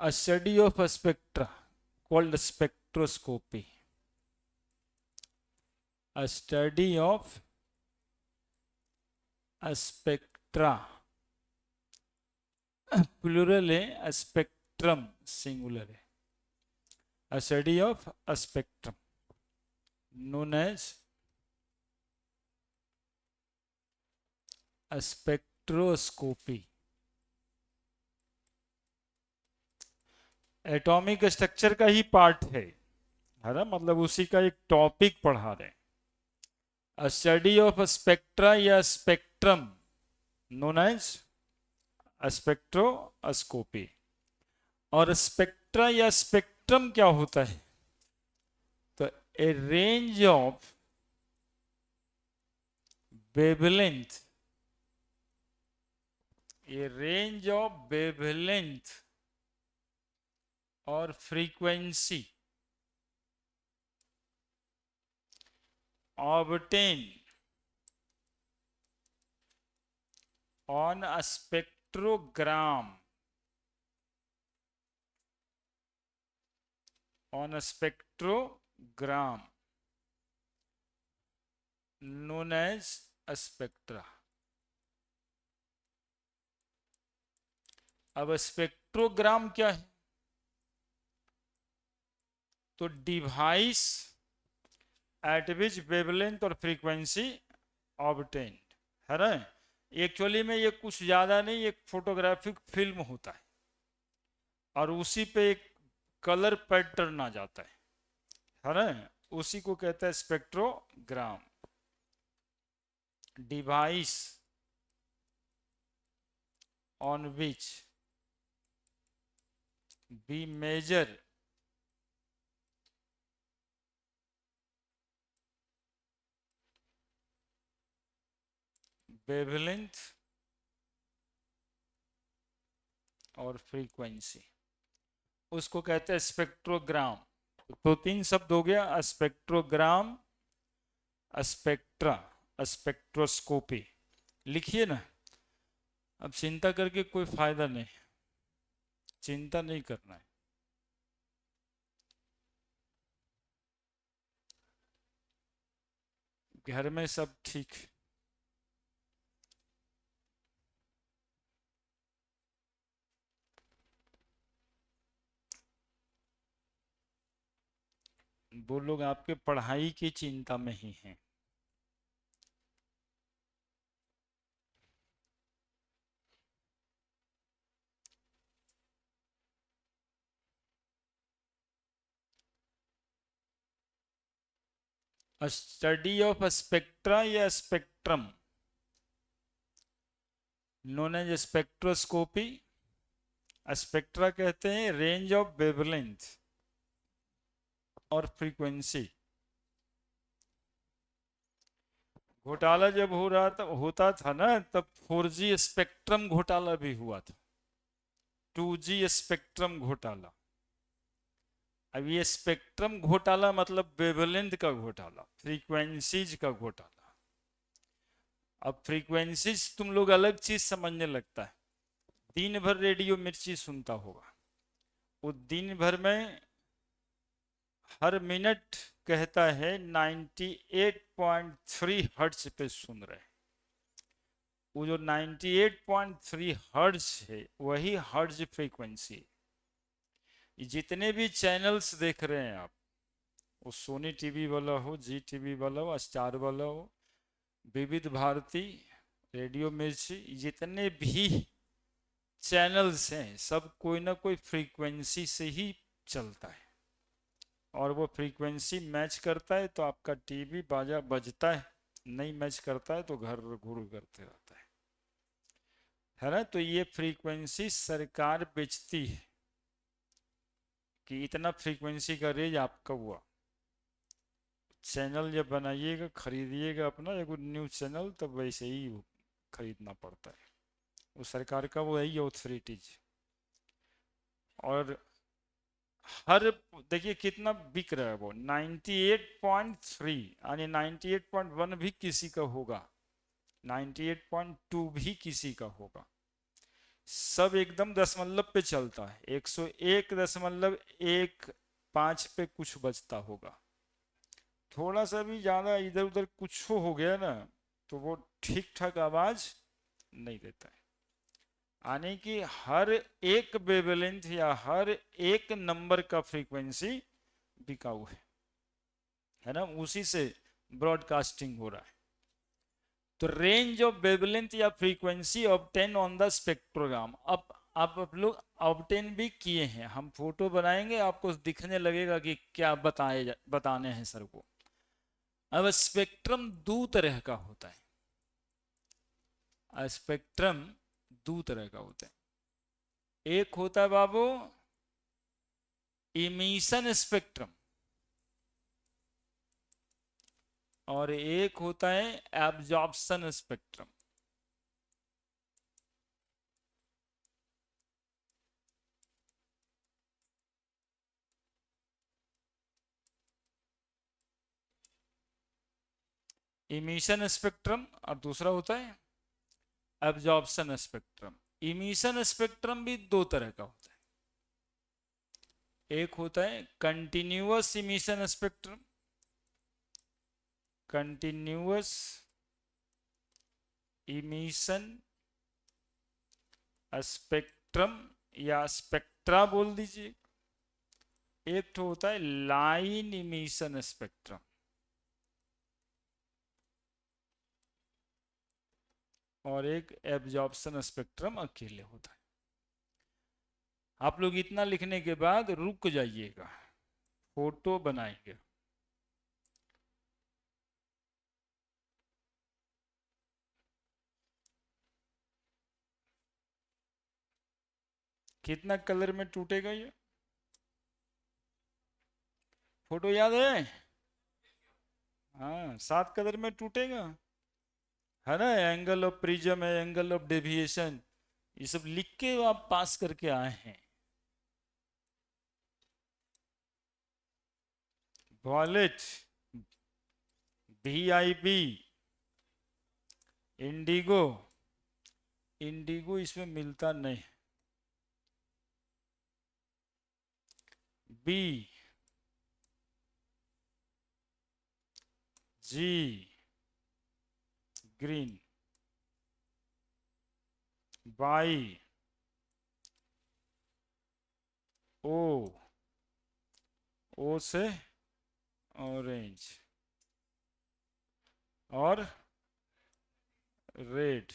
A study of a spectra called spectroscopy. A study of a spectra, plural है, a spectrum singular है. A study of a spectrum known as a spectroscopy. Atomic structure का ही part है ना, मतलब उसी का एक topic पढ़ा रहे. अ स्टडी ऑफ अ स्पेक्ट्रा या स्पेक्ट्रम नोन एज स्पेक्ट्रोस्कोपी. और स्पेक्ट्रा या स्पेक्ट्रम क्या होता है? तो ए range of wavelength, A range of wavelength और frequency obtained on a spectrogram, on a spectrogram known as a spectra. अब स्पेक्ट्रोग्राम क्या है? तो डिवाइस एट विच वेवलेंथ और फ्रीक्वेंसी ऑब्टेन्ड है ना. एक्चुअली में ये कुछ ज्यादा नहीं, एक फोटोग्राफिक फिल्म होता है और उसी पे एक कलर पैटर्न आ जाता है ना, उसी को कहता है spectrogram. Device on which we measure wavelength और फ्रीक्वेंसी, उसको कहते हैं स्पेक्ट्रोग्राम. तो तीन शब्द हो गया, स्पेक्ट्रोग्राम, स्पेक्ट्रा, स्पेक्ट्रोस्कोपी. लिखिए ना, अब चिंता करके कोई फायदा नहीं, चिंता नहीं करना है. घर में सब ठीक? वो लोग आपके पढ़ाई की चिंता में ही हैं. A study of a spectra या spectrum known as spectroscopy. Spectra कहते हैं रेंज ऑफ वेवलेंथ और फ्रीक्वेंसी. घोटाला जब होता था ना, तब 4G स्पेक्ट्रम घोटाला भी हुआ था, 2G स्पेक्ट्रम घोटाला. अब ये स्पेक्ट्रम घोटाला मतलब वेवलेंथ का घोटाला, फ्रीक्वेंसीज का घोटाला. अब फ्रीक्वेंसीज तुम लोग अलग चीज समझने लगता है. दिन भर रेडियो मिर्ची सुनता होगा, वो दिन भर में हर मिनट कहता है 98.3 हर्ट्ज पे सुन रहे. वो जो 98.3 हर्ट्ज है वही हर्ट्ज फ्रीक्वेंसी. जितने भी चैनल्स देख रहे हैं आप, वो सोनी टीवी वाला हो, जी टीवी वाला हो, स्टार वाला हो, विविध भारती, रेडियो मिर्ची, जितने भी चैनल्स हैं सब कोई ना कोई फ्रीक्वेंसी से ही चलता है. और वो फ्रीक्वेंसी मैच करता है तो आपका टीवी बाजा बजता है, नहीं मैच करता है तो घर घुर करते रहता है ना. तो ये फ्रीक्वेंसी सरकार बेचती है कि इतना फ्रीक्वेंसी का रेंज आपका हुआ. चैनल जब बनाइएगा, खरीदिएगा अपना एक न्यूज चैनल, तब वैसे ही खरीदना पड़ता है. वो सरकार का वो है ऑथोरिटीज. और हर देखिए कितना बिक रहा है वो 98.3, यानी 98.1 भी किसी का होगा, 98.2 भी किसी का होगा. सब एकदम दशमलव पे चलता है, 101.15 पे कुछ बचता होगा। थोड़ा सा भी ज्यादा इधर उधर कुछ हो गया ना तो वो ठीक ठाक आवाज नहीं देता है। यानी कि हर एक वेवलेंथ या हर एक नंबर का फ्रीक्वेंसी बिकाऊ है ना, उसी से ब्रॉडकास्टिंग हो रहा है। तो रेंज ऑफ वेवलेंथ या frequency obtain on the spectrogram, अब आप लोग ऑब्टेन भी किए हैं, हम फोटो बनाएंगे आपको दिखने लगेगा कि क्या बताने हैं सर को। अब स्पेक्ट्रम दो तरह का होता है, स्पेक्ट्रम दो तरह का होता है। एक होता है बाबू इमिशन स्पेक्ट्रम और एक होता है एब्जॉर्प्शन स्पेक्ट्रम। इमिशन स्पेक्ट्रम और दूसरा होता है एब्जॉर्प्शन स्पेक्ट्रम। इमिशन स्पेक्ट्रम भी दो तरह का होता है, एक होता है continuous emission spectrum, continuous emission spectrum या स्पेक्ट्रा बोल दीजिए। एक तो होता है लाइन इमिशन स्पेक्ट्रम और एक एब्जॉर्प्शन स्पेक्ट्रम अकेले होता है। आप लोग इतना लिखने के बाद रुक जाइएगा, फोटो बनाएंगे। कितना कलर में टूटेगा ये फोटो याद है? हाँ 7 कलर में टूटेगा, है ना। एंगल ऑफ प्रिज्म है, एंगल ऑफ डेविएशन, ये सब लिख के आप पास करके आए हैं। वॉलेट, VIP, इंडिगो, इंडिगो इसमें मिलता नहीं। B, G, green, Y, O, O से ऑरेंज और रेड,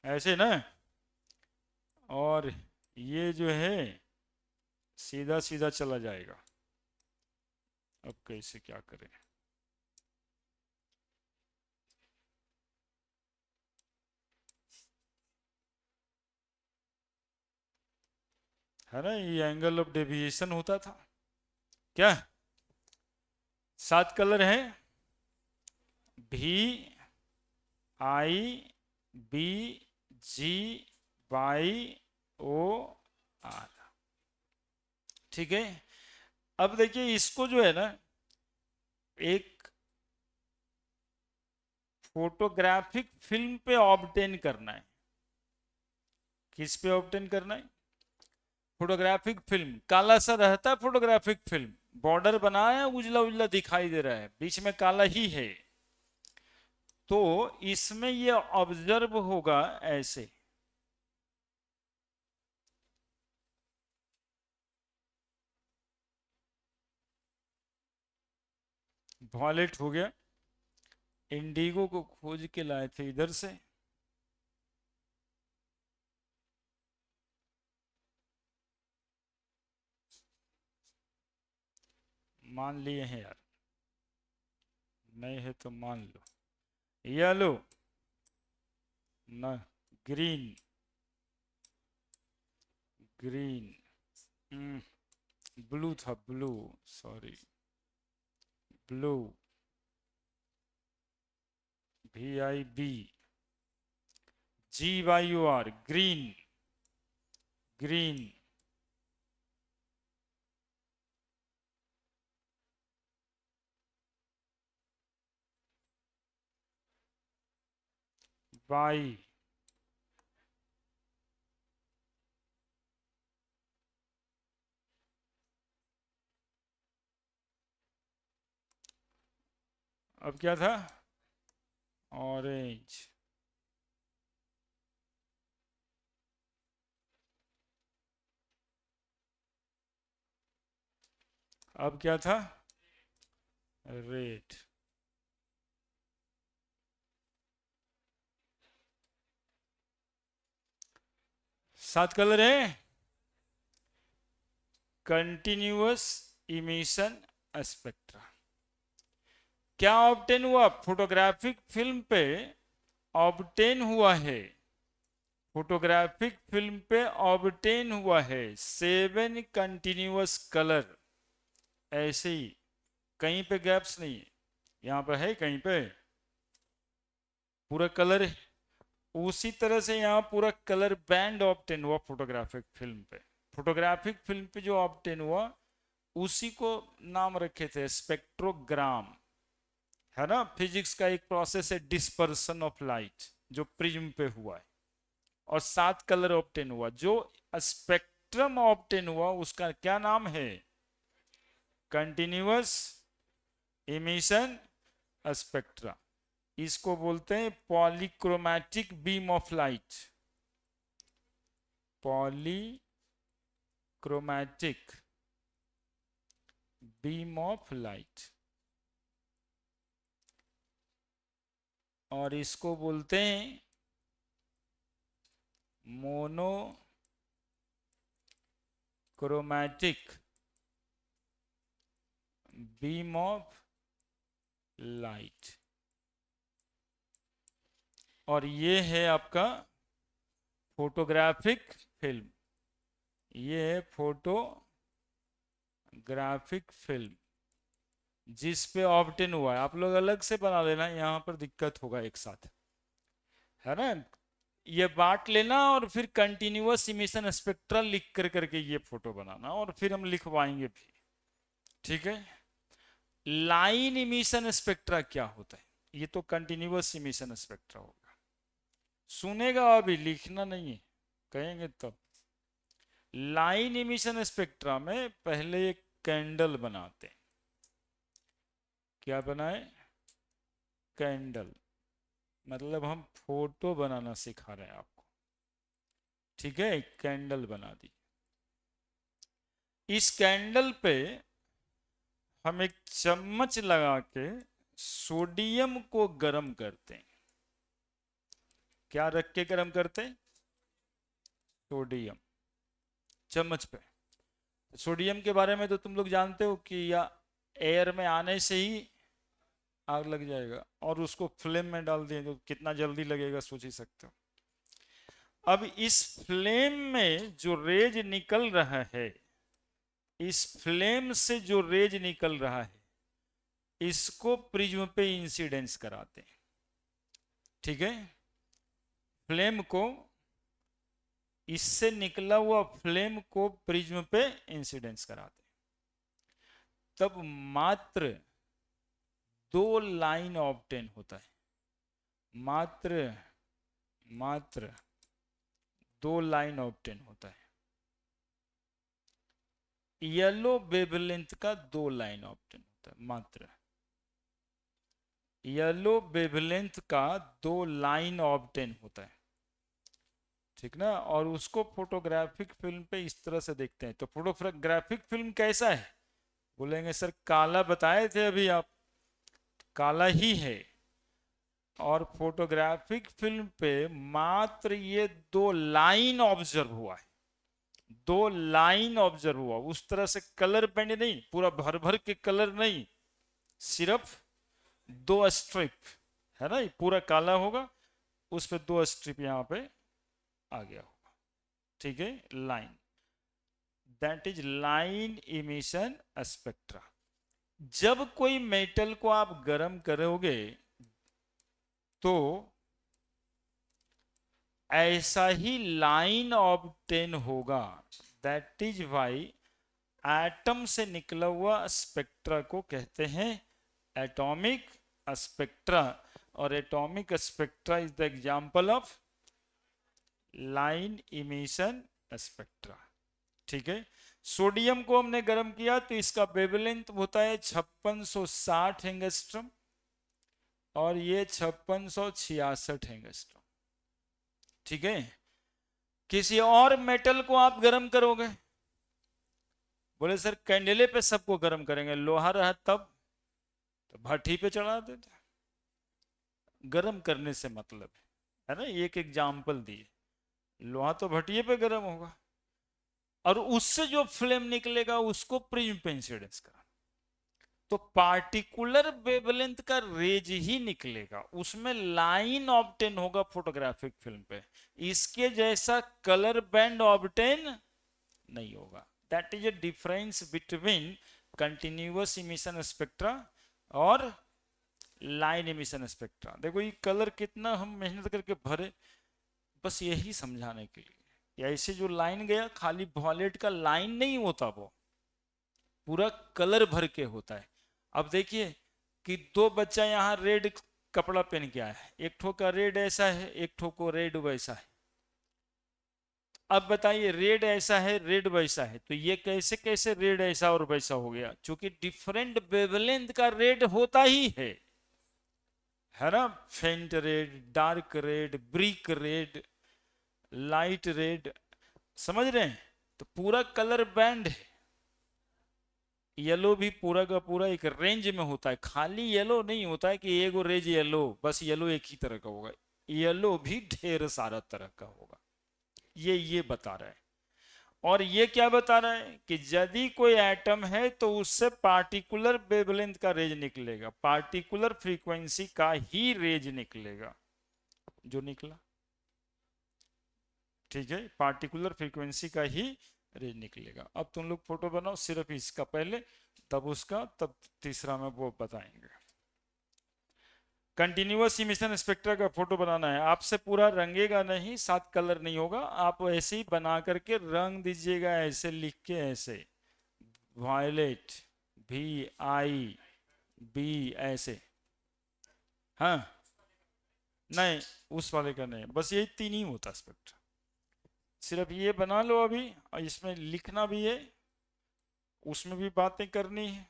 ऐसे ना। और ये जो है सीधा सीधा चला जाएगा। अब कैसे क्या करें? है ना, ये एंगल ऑफ डेविएशन होता था क्या। 7 कलर हैं, VIBGYOR, ठीक है। अब देखिए इसको जो है ना एक फोटोग्राफिक फिल्म पे ऑब्टेन करना है। किस पे ऑब्टेन करना है? Photographic film. काला सा रहता है फोटोग्राफिक फिल्म, बॉर्डर बनाया उजला उजला दिखाई दे रहा है, बीच में काला ही है। तो इसमें ये ऑब्जर्व होगा ऐसे, वॉलेट हो गया। इंडिगो को खोज के लाए थे इधर से, मान लिए हैं यार, नहीं है तो मान लो। येलो ना, ग्रीन, ग्रीन, ब्लू था, blue, sorry, blue, VIB, GYOR, green, green, Y, अब क्या था? ऑरेंज। अब क्या था? रेड। सात कलर है। Continuous emission spectra. क्या ऑब्टेन हुआ? फोटोग्राफिक फिल्म पे ऑब्टेन हुआ है, फोटोग्राफिक फिल्म पे ऑब्टेन हुआ है 7 कंटिन्यूअस कलर। ऐसे ही, कहीं पे गैप्स नहीं है, यहाँ पे है कहीं पे पूरा कलर है। उसी तरह से यहाँ पूरा कलर बैंड ऑब्टेन हुआ फोटोग्राफिक फिल्म पे। फोटोग्राफिक फिल्म पे जो ऑब्टेन हुआ उसी को नाम रखे थे स्पेक्ट्रोग्राम, है ना। फिजिक्स का एक प्रोसेस है डिस्पर्सन ऑफ लाइट जो प्रिज्म पे हुआ है, और 7 कलर ऑब्टेन हुआ। जो स्पेक्ट्रम ऑब्टेन हुआ उसका क्या नाम है? Continuous emission spectra. इसको बोलते हैं polychromatic beam of light. Polychromatic beam of light. और इसको बोलते हैं मोनोक्रोमैटिक बीम ऑफ लाइट। और ये है आपका फोटोग्राफिक फिल्म, ये है फोटोग्राफिक फिल्म जिस पे ऑब्टेन हुआ है। आप लोग अलग से बना लेना, यहाँ पर दिक्कत होगा एक साथ, है ना। ये बांट लेना और फिर कंटिन्यूअस इमिशन स्पेक्ट्रल लिख कर करके ये फोटो बनाना, और फिर हम लिखवाएंगे भी, ठीक है। लाइन इमिशन स्पेक्ट्रा क्या होता है? ये तो कंटिन्यूअस इमिशन स्पेक्ट्रा होगा। सुनेगा अभी, लिखना नहीं है, कहेंगे तब। लाइन इमिशन स्पेक्ट्रा में पहले एक कैंडल बनाते हैं। क्या बनाए? कैंडल। मतलब हम फोटो बनाना सिखा रहे हैं आपको, ठीक है। कैंडल बना दी। इस कैंडल पे हम एक चम्मच लगा के सोडियम को गर्म करते हैं। क्या रख के गर्म करते हैं? सोडियम, चम्मच पे। सोडियम के बारे में तो तुम लोग जानते हो कि या एयर में आने से ही आग लग जाएगा, और उसको फ्लेम में डाल दिए तो कितना जल्दी लगेगा सोच ही सकते हो। अब इस फ्लेम में जो रेज निकल रहा है, इस फ्लेम से जो रेज निकल रहा है, इसको प्रिज्म पे इंसिडेंस कराते हैं, ठीक है। फ्लेम को, इससे निकला हुआ फ्लेम को प्रिज्म पे इंसिडेंस कराते हैं। तब मात्र 2 लाइन ऑब्टेन होता है। मात्र 2 लाइन ऑब्टेन होता है। येलो वेवलेंथ का 2 लाइन ऑब्टेन होता है मात्र। येलो वेवलेंथ का 2 लाइन ऑब्टेन होता है, ठीक ना। और उसको फोटोग्राफिक फिल्म पे इस तरह से देखते हैं। तो फोटोग्राफिक फिल्म कैसा है? बोलेंगे सर काला बताए थे अभी आप, काला ही है। और फोटोग्राफिक फिल्म पे मात्र ये 2 लाइन ऑब्जर्व हुआ है, 2 लाइन ऑब्जर्व हुआ। उस तरह से कलर बैंड नहीं, पूरा भर भर के कलर नहीं, सिर्फ 2 स्ट्रिप, है ना। पूरा काला होगा, उस पर 2 स्ट्रिप यहाँ पे आ गया होगा, ठीक है। Line, that is line emission spectra. जब कोई मेटल को आप गर्म करोगे तो ऐसा ही लाइन ऑब्टेन होगा। दैट इज वाई एटम से निकला हुआ स्पेक्ट्रा को कहते हैं एटॉमिक स्पेक्ट्रा। और atomic spectra is the example of line emission spectra, ठीक है। सोडियम को हमने गर्म किया तो इसका वेवलेंथ होता है 5660 एंगस्ट्रम, और ये 5666 एंगस्ट्रॉम। ठीक है, किसी और मेटल को आप गर्म करोगे, बोले सर कैंडले पे सबको गर्म करेंगे, लोहा रहा तब तो भट्टी पे चढ़ा देते। गर्म करने से मतलब है ना, एक एग्जाम्पल दिए, लोहा तो भट्टिए पे गर्म होगा, और उससे जो फ्लेम निकलेगा उसको प्रिज्म इंसिडेंस का, तो पार्टिकुलर वेवलेंथ का रेज ही निकलेगा, उसमें लाइन ऑब्टेन होगा फोटोग्राफिक फिल्म पे, इसके जैसा कलर बैंड ऑब्टेन नहीं होगा। That is a difference between continuous emission spectra और लाइन इमिशन स्पेक्ट्रा। देखो ये कलर कितना हम मेहनत करके भरे, बस यही समझाने के लिए। ऐसे जो लाइन गया खाली वॉलेट का लाइन नहीं होता, वो पूरा कलर भर के होता है। अब देखिए कि दो बच्चा यहाँ रेड कपड़ा पहन के आया है, एक ठो का रेड ऐसा है, एक ठो को रेड वैसा है। अब बताइए रेड ऐसा है रेड वैसा है, तो ये कैसे कैसे रेड ऐसा और वैसा हो गया? क्योंकि डिफरेंट वेवलेंथ का रेड होता ही है ना। फेंट red, dark red, brick red, light red, समझ रहे हैं? तो पूरा कलर बैंड है। येलो भी पूरा का पूरा एक रेंज में होता है, खाली येलो नहीं होता है कि एगो रेज येलो, बस येलो एक ही तरह का होगा, येलो भी ढेर सारा तरह का होगा। ये बता रहा है। और ये क्या बता रहा है कि यदि कोई एटम है तो उससे पार्टिकुलर वेवलेंथ का रेज निकलेगा, पार्टिकुलर फ्रीक्वेंसी का ही रेज निकलेगा जो निकला। ठीक है, पार्टिकुलर फ्रीक्वेंसी का ही रेज निकलेगा। अब तुम लोग फोटो बनाओ, सिर्फ इसका पहले, तब उसका, तब तीसरा में वो बताएंगे। कंटिन्यूअस इमिशन स्पेक्ट्रा का फोटो बनाना है आपसे, पूरा रंगेगा नहीं, साथ कलर नहीं होगा, आप ऐसे ही बना करके रंग दीजिएगा, ऐसे लिख के, ऐसे वायलेट, VIB ऐसे। हाँ, नहीं उस वाले का नहीं, बस यही तीन ही होता स्पेक्ट्रा। सिर्फ ये बना लो अभी, और इसमें लिखना भी है, उसमें भी बातें करनी है,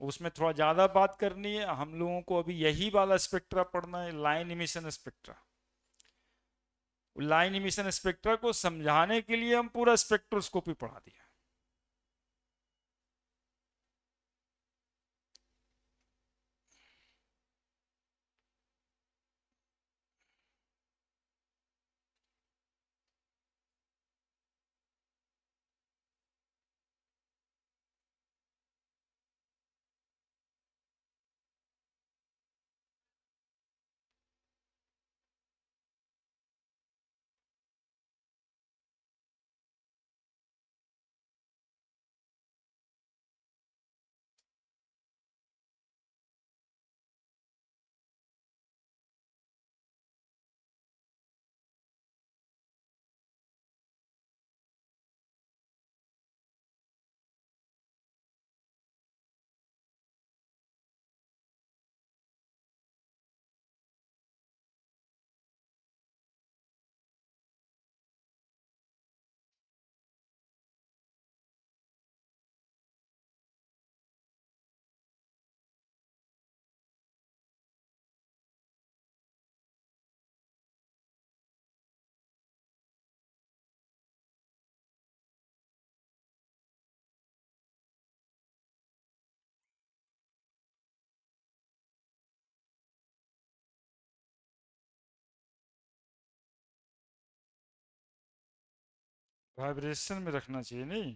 उसमें थोड़ा ज्यादा बात करनी है। हम लोगों को अभी यही वाला स्पेक्ट्रा पढ़ना है, line emission spectra. Line emission spectra को समझाने के लिए हम पूरा स्पेक्ट्रोस्कोपी पढ़ा दिया। वाइब्रेशन में रखना चाहिए, नहीं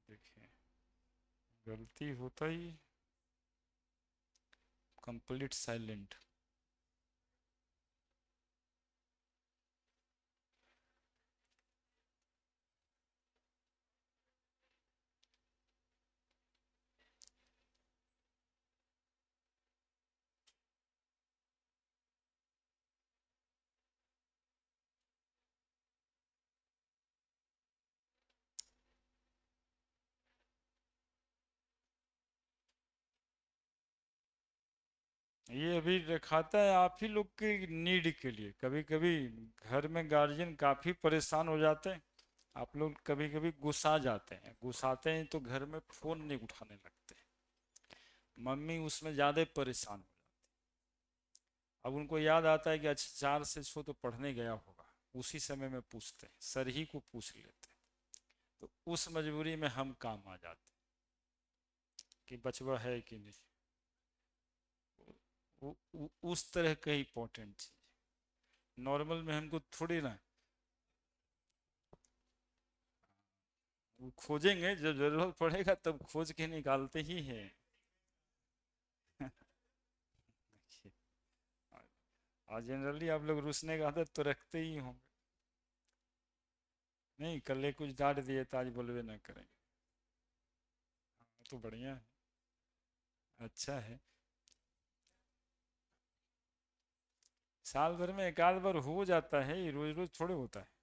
देखिए गलती होता ही, कंप्लीट साइलेंट। ये अभी रखाता है आप ही लोग के नीड के लिए। कभी कभी घर में गार्जियन काफी परेशान हो जाते हैं, आप लोग कभी कभी गुस्सा जाते हैं, गुस्साते हैं तो घर में फोन नहीं उठाने लगते, मम्मी उसमें ज़्यादा परेशान हो। अब उनको याद आता है कि अच्छा 4 से 6 तो पढ़ने गया होगा, उसी समय में पूछते हैं, सर ही को पूछ लेते हैं। तो उस मजबूरी में हम काम आ जाते हैं कि बचवा है कि नहीं। उस तरह का इंपॉर्टेंट चीज, नॉर्मल में हमको थोड़ी ना, वो खोजेंगे जब जरूरत पड़ेगा तब खोज के निकालते ही हैं। और जनरली आप लोग रुसने का आदत तो रखते ही होंगे। नहीं, कल कुछ डांट दिए तो आज बोलवे ना करें। तो बढ़िया है, अच्छा है। साल भर में एक आध बार हो जाता है, ये रोज रोज थोड़े होता है।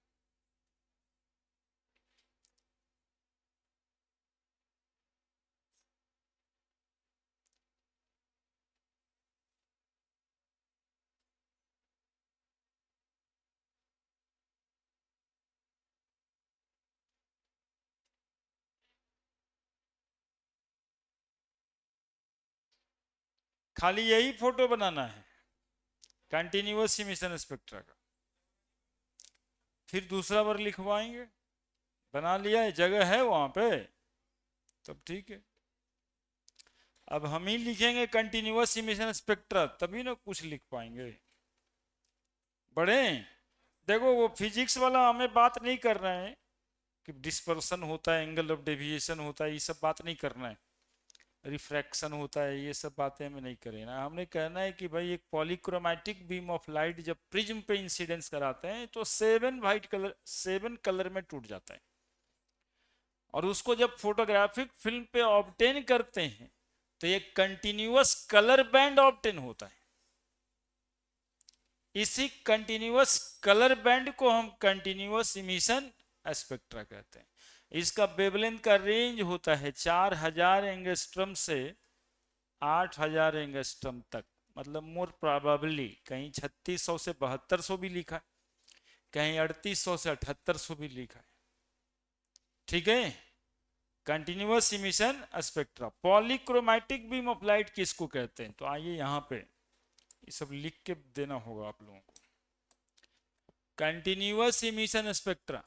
खाली यही फोटो बनाना है, कंटिन्यूअस इमिशन स्पेक्ट्रा का। फिर दूसरा बार लिखवाएंगे, बना लिया है, जगह है वहां पे, तब ठीक है। अब हम ही लिखेंगे कंटिन्यूअस इमिशन स्पेक्ट्रा तभी ना कुछ लिख पाएंगे। बड़े देखो, वो फिजिक्स वाला हमें बात नहीं कर रहे हैं कि डिस्पर्सन होता है, एंगल ऑफ डेविएशन होता है, ये सब बात नहीं करना है, रिफ्रैक्शन होता है, ये सब बातें हमें नहीं करें ना। हमने कहना है कि भाई एक पॉलीक्रोमैटिक बीम ऑफ लाइट जब प्रिज्म पे इंसिडेंस कराते हैं तो 7 कलर में टूट जाता है, और उसको जब फोटोग्राफिक फिल्म पे ऑब्टेन करते हैं तो एक कंटिन्यूअस कलर बैंड ऑब्टेन होता है। इसी कंटिन्यूअस कलर बैंड को हम कंटिन्यूअस इमिशन स्पेक्ट्रा कहते हैं। इसका वेवलेंथ का रेंज होता है 4000 एंगस्ट्रम से 8000 एंगस्ट्रम तक। मतलब मोर प्रोबेबली कहीं 3600 से 7200 भी लिखा है, कहीं 3800 से 7800 भी लिखा है। ठीक है, continuous emission spectra. Polychromatic beam of light किसको कहते हैं, तो आइए यहां पे ये सब लिख के देना होगा आप लोगों को। Continuous emission spectra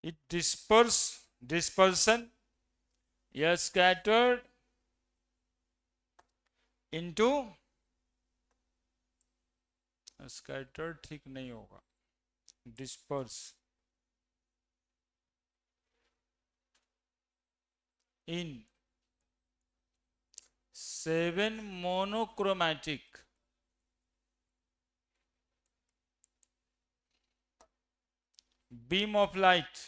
it dispersion या scattered into, scattered ठीक नहीं होगा, disperse in 7 monochromatic beam of light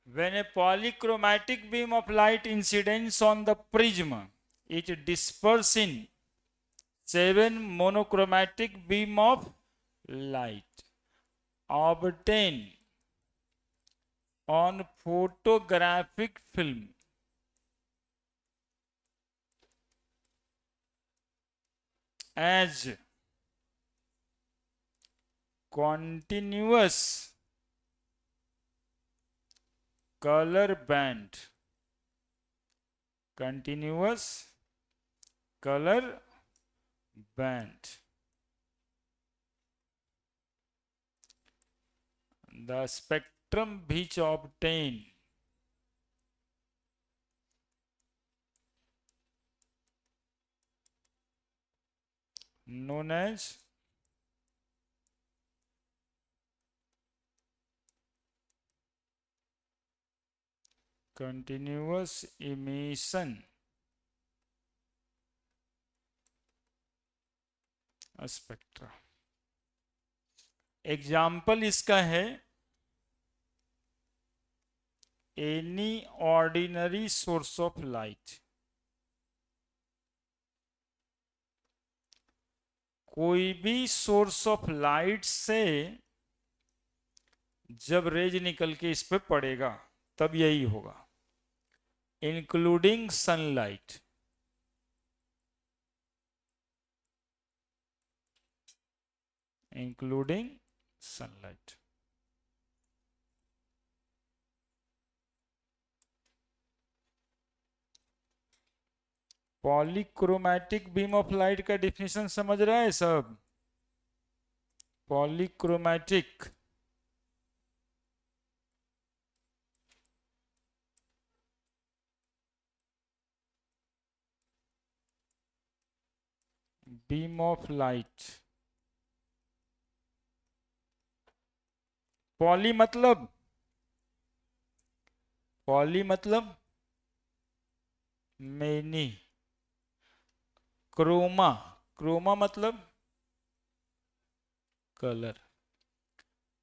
when a polychromatic beam of light incidents on the prism, it disperses in 7 monochromatic beam of light obtained on photographic film as continuous color band, continuous color band The spectrum which obtain known as continuous emission spectra. Example इसका है any ordinary source of light. कोई भी source of light से जब raise निकल के इस पे पड़ेगा तब यही होगा, including sunlight. Including sunlight. Polychromatic beam of light का डिफिनेशन समझ रहा है सब? Polychromatic beam of light. Poly मतलब मेनी। क्रोमा, क्रोमा मतलब colour.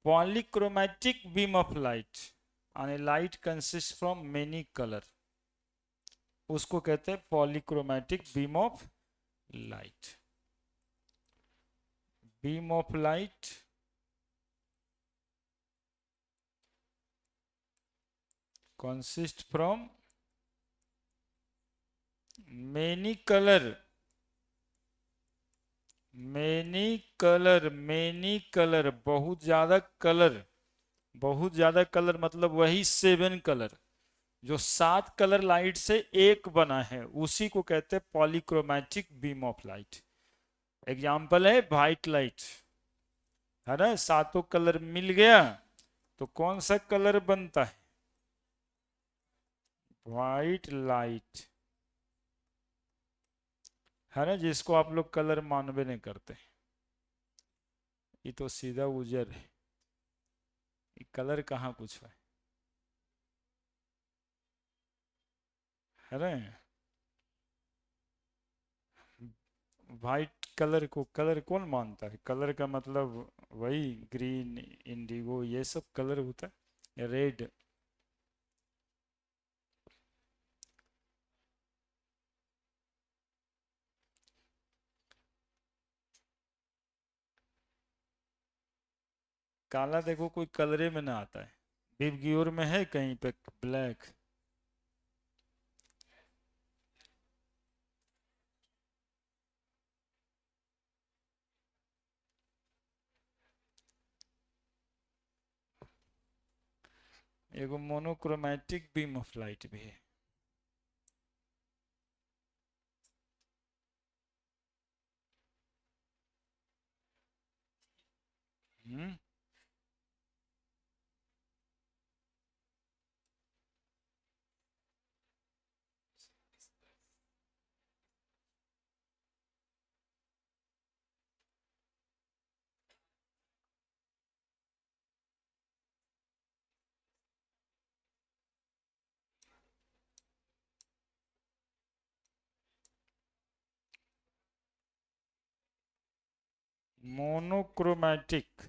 Polychromatic beam of light यानी light consist from many colour, उसको कहते हैं polychromatic beam of light. Beam of light consist from many color, बहुत ज्यादा कलर। बहुत ज्यादा कलर मतलब वही 7 कलर, जो 7 कलर लाइट से एक बना है, उसी को कहते हैं polychromatic beam of light. Example है व्हाइट लाइट, है ना? 7 कलर मिल गया तो कौन सा कलर बनता है? व्हाइट लाइट, है ना? जिसको आप लोग कलर मानवे नहीं करते, ये तो सीधा उजर है, कलर कहाँ कुछ है ना? व्हाइट कलर को कलर कौन मानता है? कलर का मतलब वही ग्रीन, इंडिगो, ये सब कलर होता है, रेड। काला देखो कोई कलरे में ना आता है, बिबग्योर में है कहीं पे ब्लैक। एगो मोनोक्रोमैटिक बीम ऑफ लाइट भी है। Hmm, monochromatic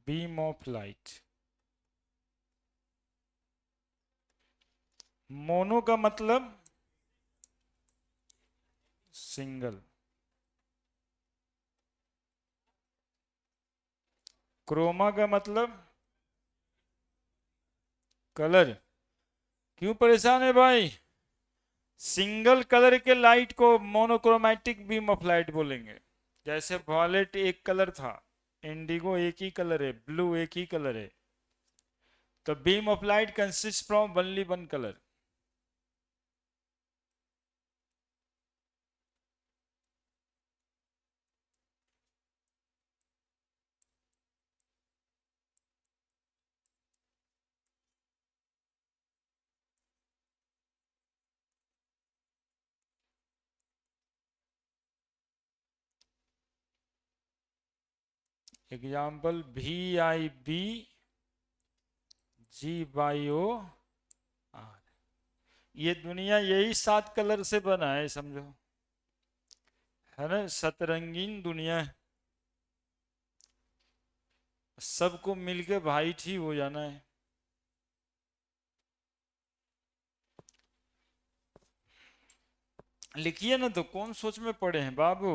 beam of light. Mono का मतलब सिंगल, क्रोमा का मतलब कलर। क्यों परेशान है भाई? सिंगल कलर के लाइट को मोनोक्रोमैटिक बीम ऑफ लाइट बोलेंगे। जैसे वॉयलेट एक कलर था, इंडिगो एक ही कलर है, ब्लू एक ही कलर है, तो beam of light consist from only one colour. Example VIB GYOR। ये दुनिया यही 7 कलर से बना है, समझो, है ना, सतरंगीन दुनिया है। सबको मिलके वाइट ही हो जाना है। लिखिए ना, तो कौन सोच में पड़े हैं बाबू।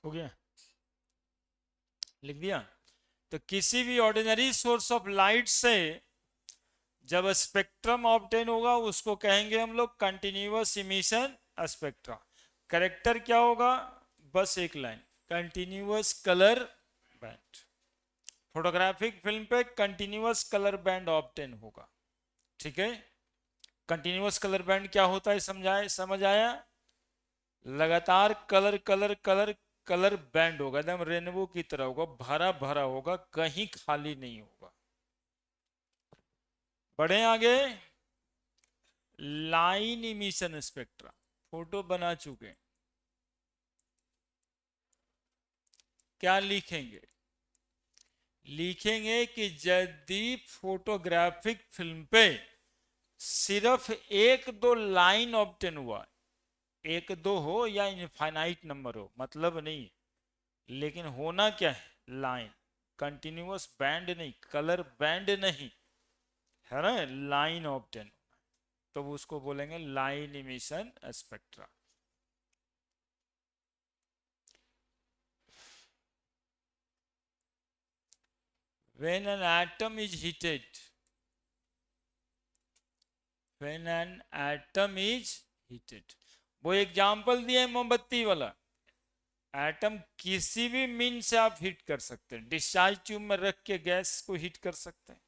हो गया, लिख दिया। तो किसी भी ऑर्डिनरी सोर्स ऑफ लाइट से जब स्पेक्ट्रम ऑब्टेन होगा उसको कहेंगे हम लोग कंटिन्यूअस इमिशन स्पेक्ट्रा। करेक्टर क्या होगा, बस एक line, continuous colour band. Photographic film पे कंटिन्यूअस कलर बैंड ऑब्टेन होगा, ठीक है। कंटिन्यूअस कलर बैंड क्या होता है समझाए, समझ आया। लगातार colour colour colour colour band होगा, एकदम रेनबो की तरह होगा, भरा भरा होगा, कहीं खाली नहीं होगा। बढ़े आगे, लाइन इमिशन स्पेक्ट्रा, फोटो बना चुके, क्या लिखेंगे, लिखेंगे कि यदि फोटोग्राफिक फिल्म पे सिर्फ एक दो लाइन ऑब्टेन हुआ, एक दो हो या इनफाइनाइट नंबर हो मतलब नहीं, लेकिन होना क्या है, लाइन, कंटिन्यूअस बैंड नहीं, कलर बैंड नहीं, है ना, लाइन ऑब्टेन, तो उसको बोलेंगे line emission spectra. When an atom is heated, when an atom is heated, वो एग्जाम्पल दिए मोमबत्ती वाला। एटम किसी भी मीन से आप हीट कर सकते हैं, डिस्चार्ज ट्यूब में रख के गैस को हीट कर सकते हैं,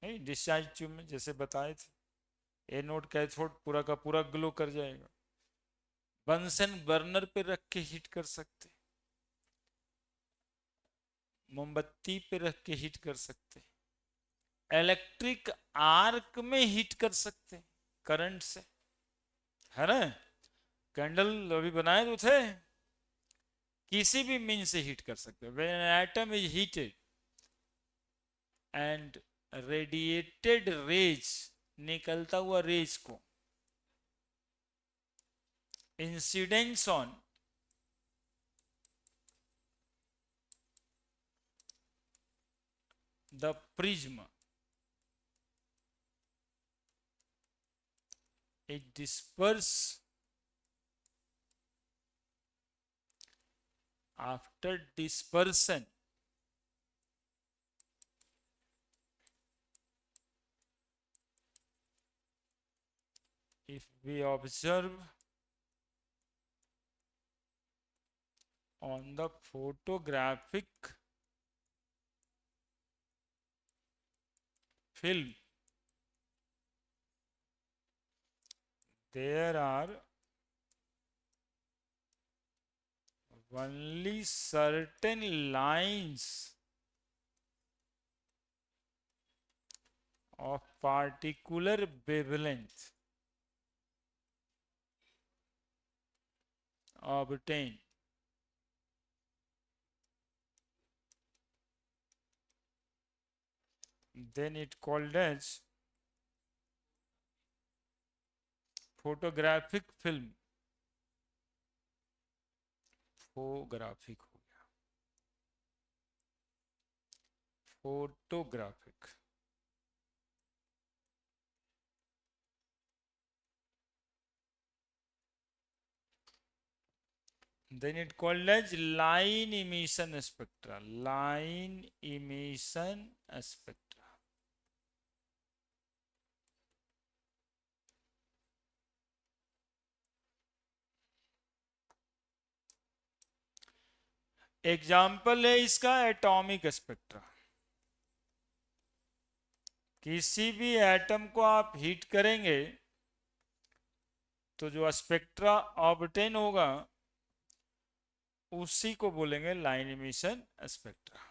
नहीं डिस्चार्ज ट्यूब में जैसे बताए थे, एनोड कैथोड पूरा का पूरा ग्लो कर जाएगा। बंसन बर्नर पे रख के हीट कर सकते, मोमबत्ती पे रख के हीट कर सकते, इलेक्ट्रिक आर्क में हीट कर सकते करंट से, है ना। कैंडल अभी बनाए तो थे, किसी भी मीन से हीट कर सकते। When an atom is heated and radiated rays, निकलता हुआ रेज को, incidence on the prism, it disperse after dispersion if we observe on the photographic film, there are only certain lines of particular wavelength obtained. Then it called as photographic film. फोग्राफिक हो गया, photographic. Then it called as line emission spectra. Line emission spectra. Example है इसका atomic spectra. किसी भी atom को आप heat करेंगे तो जो स्पेक्ट्रा ऑब्टेन होगा उसी को बोलेंगे लाइन इमिशन स्पेक्ट्रा.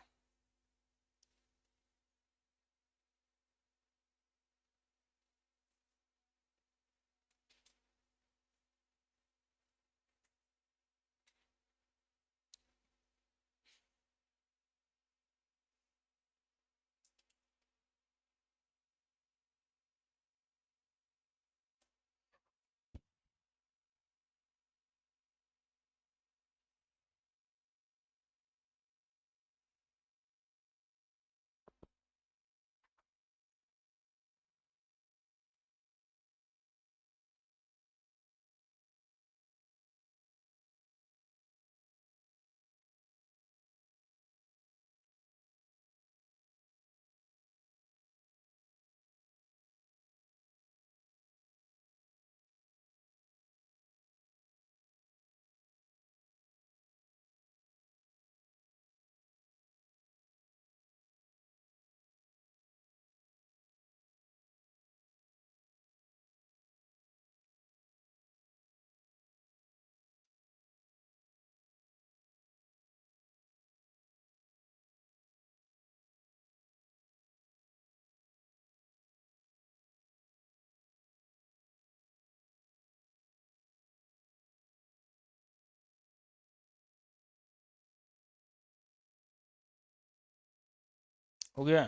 हो गया.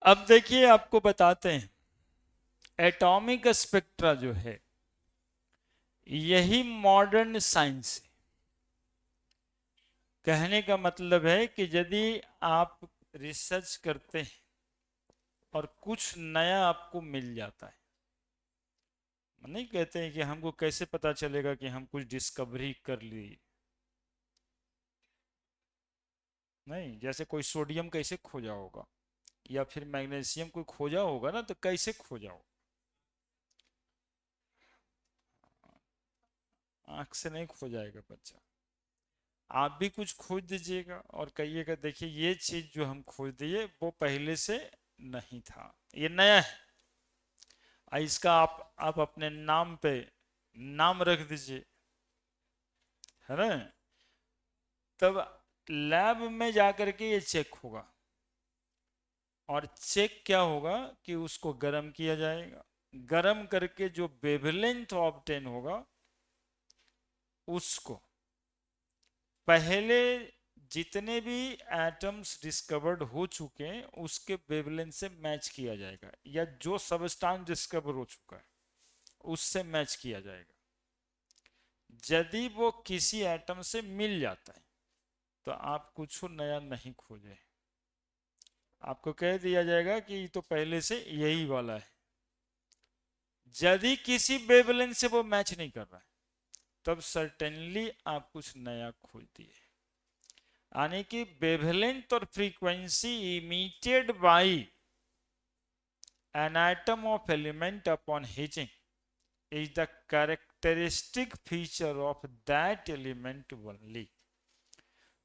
अब देखिए आपको बताते हैं एटॉमिक स्पेक्ट्रा जो है यही मॉडर्न साइंस है. कहने का मतलब है कि यदि आप रिसर्च करते हैं और कुछ नया आपको मिल जाता है, नहीं कहते हैं कि हमको कैसे पता चलेगा कि हम कुछ डिस्कवरी कर ली. नहीं, जैसे कोई सोडियम कैसे खोजा होगा या फिर मैग्नीशियम कोई खोजा होगा ना, तो कैसे खोजा होगा, आंख से नहीं खोजाएगा बच्चा. आप भी कुछ खोज दीजिएगा और कहिएगा देखिए ये चीज जो हम खोज दिए वो पहले से नहीं था, ये नया है. इसका आप अपने नाम पे नाम रख दीजिए, है ना. तब लैब में जाकर के ये चेक होगा और चेक क्या होगा कि उसको गर्म किया जाएगा. गर्म करके जो वेवलेंथ ऑब्टेन होगा उसको पहले जितने भी एटम्स डिस्कवर्ड हो चुके हैं उसके वेवलेंथ से मैच किया जाएगा, या जो सबस्टांस डिस्कवर हो चुका है उससे मैच किया जाएगा. यदि वो किसी एटम से मिल जाता है तो आप कुछ नया नहीं खोजे, आपको कह दिया जाएगा कि ये तो पहले से यही वाला है। यदि किसी वेवलेंथ से वो मैच नहीं कर रहा है तब सर्टेनली आप कुछ नया खोज दिए। यानी कि वेवलेंथ और frequency emitted by an atom of element upon heating is the characteristic feature of that element only।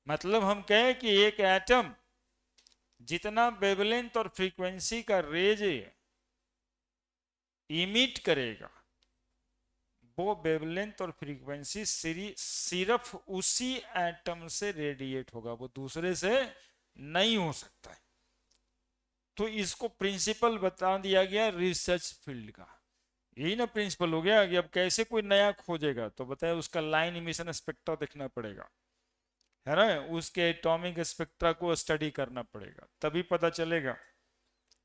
मतलब हम कहें कि एक एटम जितना वेवलेंथ और फ्रीक्वेंसी का रेज इमिट करेगा वो वेवलेंथ और फ्रीक्वेंसी सिर्फ उसी एटम से रेडिएट होगा, वो दूसरे से नहीं हो सकता है। तो इसको प्रिंसिपल बता दिया गया रिसर्च फील्ड का। यही ना प्रिंसिपल हो गया कि अब कैसे कोई नया खोजेगा तो बताए उसका लाइन इमिशन स्पेक्ट्रा देखना पड़ेगा, है ना, उसके एटॉमिक स्पेक्ट्रा को स्टडी करना पड़ेगा, तभी पता चलेगा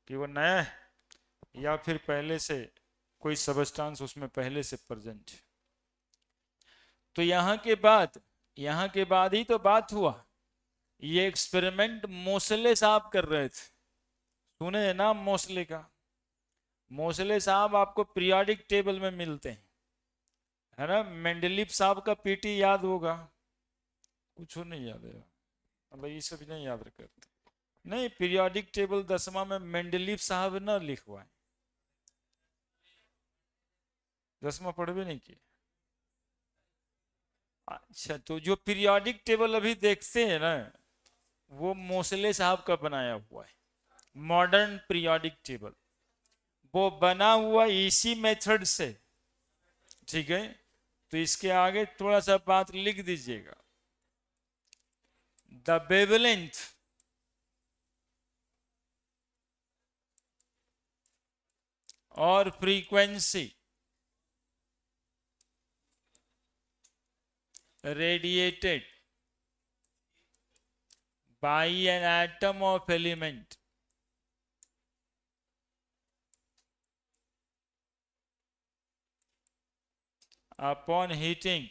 कि वो नया है या फिर पहले से कोई सबस्टांस उसमें पहले से प्रेजेंट है। तो यहाँ के बाद ही तो बात हुआ। ये एक्सपेरिमेंट मोसले साहब कर रहे थे, सुने हैं नाम मोसले का? मोसले साहब आपको पीरियोडिक टेबल में मिलते हैं, है ना। मेंडलीफ साहब का पीटी याद होगा? कुछ नहीं याद है, अब ये सब नहीं याद करते। नहीं, पीरियोडिक टेबल 10वां में मेंडलीफ साहब ना लिखवाए, 10वां पढ़ भी नहीं किए। अच्छा, तो जो पीरियोडिक टेबल अभी देखते हैं ना वो मोसले साहब का बनाया हुआ है, मॉडर्न पीरियोडिक टेबल। वो बना हुआ इसी मेथड से, ठीक है। तो इसके आगे थोड़ा सा बात लिख दीजिएगा। द वेवलेंथ और frequency radiated by an atom of element upon heating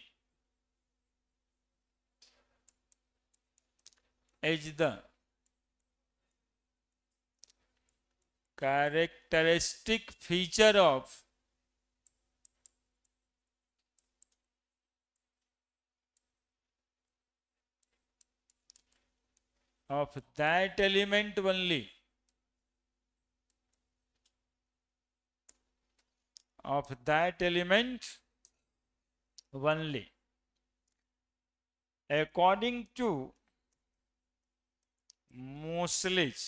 is the characteristic feature of that element only, of that element only, according to Moseley's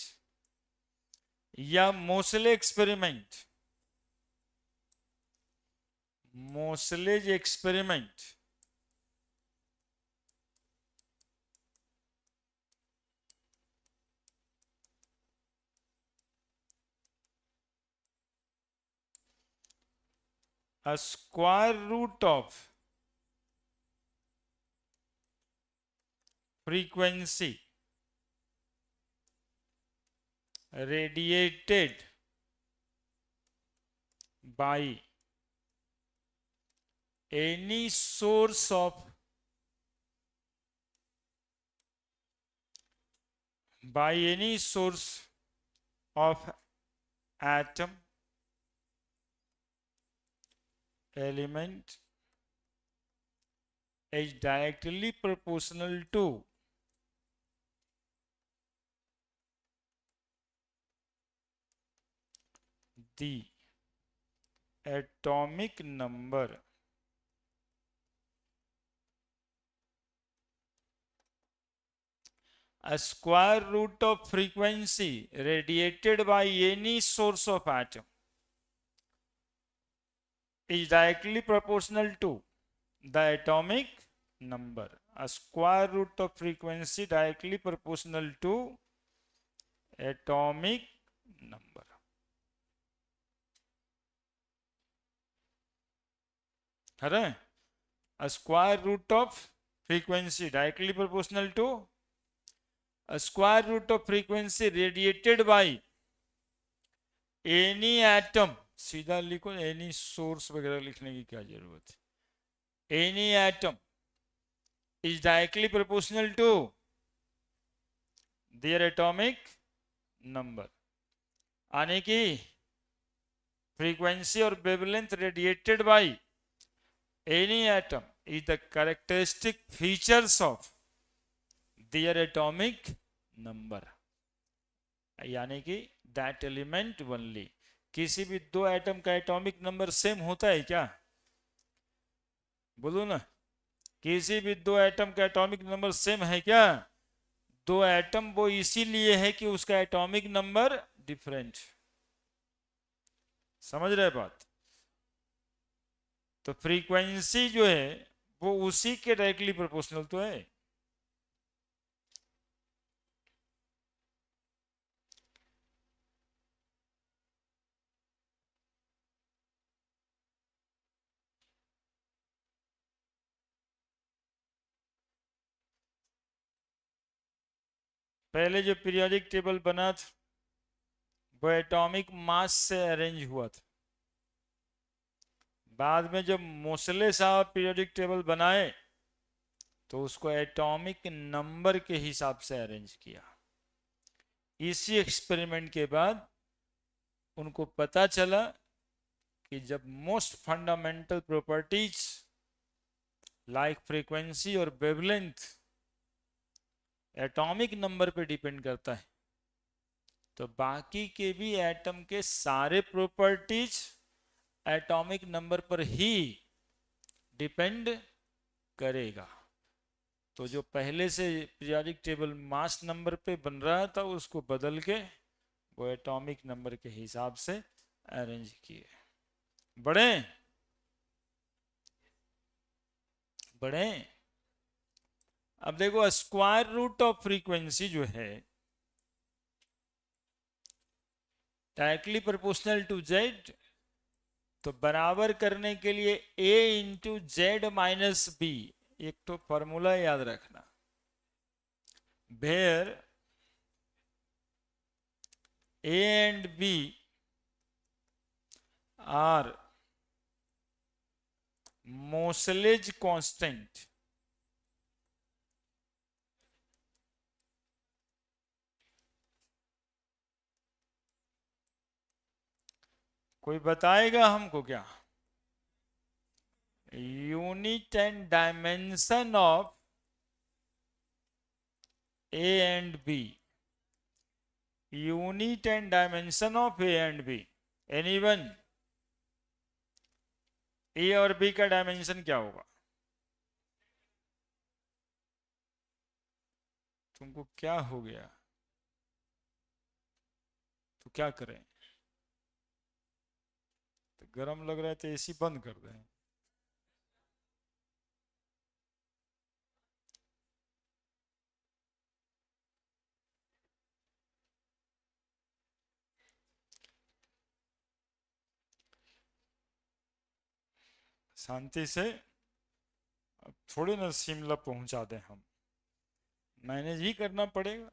या Moseley experiment, Moseley's experiment a square root of frequency radiated by any source of atom, element is directly proportional to the atomic number a square root of frequency radiated by any source of atom is directly proportional to the atomic number. A square root of frequency directly proportional to atomic number. है a square root of frequency directly proportional to a square root of frequency radiated by any atom, सीधा लिखो, any source वगैरह लिखने की क्या जरूरत है, any atom is directly proportional to their atomic number, यानी कि frequency or wavelength radiated by any atom is the characteristic features of their atomic number, यानी कि that element only। किसी भी दो एटम का एटॉमिक नंबर सेम होता है क्या? बोलो ना, किसी भी दो एटम का एटॉमिक नंबर सेम है क्या? दो एटम वो इसीलिए है कि उसका एटॉमिक नंबर डिफरेंट। समझ रहे बात? तो फ्रीक्वेंसी जो है वो उसी के डायरेक्टली प्रोपोर्शनल तो है। पहले जो पीरियोडिक टेबल बना था वो एटॉमिक मास से अरेंज हुआ था। बाद में जब मोसले साहब पीरियोडिक टेबल बनाए तो उसको एटॉमिक नंबर के हिसाब से अरेंज किया। इसी एक्सपेरिमेंट के बाद उनको पता चला कि जब most fundamental properties like frequency और वेवलेंथ एटॉमिक नंबर पे डिपेंड करता है, तो बाकी के भी एटम के सारे प्रॉपर्टीज एटॉमिक नंबर पर ही डिपेंड करेगा। तो जो पहले से पीरियोडिक टेबल मास नंबर पे बन रहा था उसको बदल के वो एटॉमिक नंबर के हिसाब से अरेंज किए। बड़े बड़े अब देखो स्क्वायर रूट ऑफ फ्रीक्वेंसी जो है डायरेक्टली प्रोपोर्शनल टू जेड, तो बराबर करने के लिए a into Z minus B, एक तो फॉर्मूला याद रखना, where a and b are mostly constant. कोई बताएगा हमको क्या? Unit and dimension of a and b, unit and dimension of a and b, anyone? A और बी का डायमेंशन क्या होगा? तुमको क्या हो गया? तो क्या करें? तो गर्म लग रहा है तो एसी बंद कर दें। शांति से, अब थोड़ी ना शिमला पहुंचा दें हम, मैनेज ही करना पड़ेगा।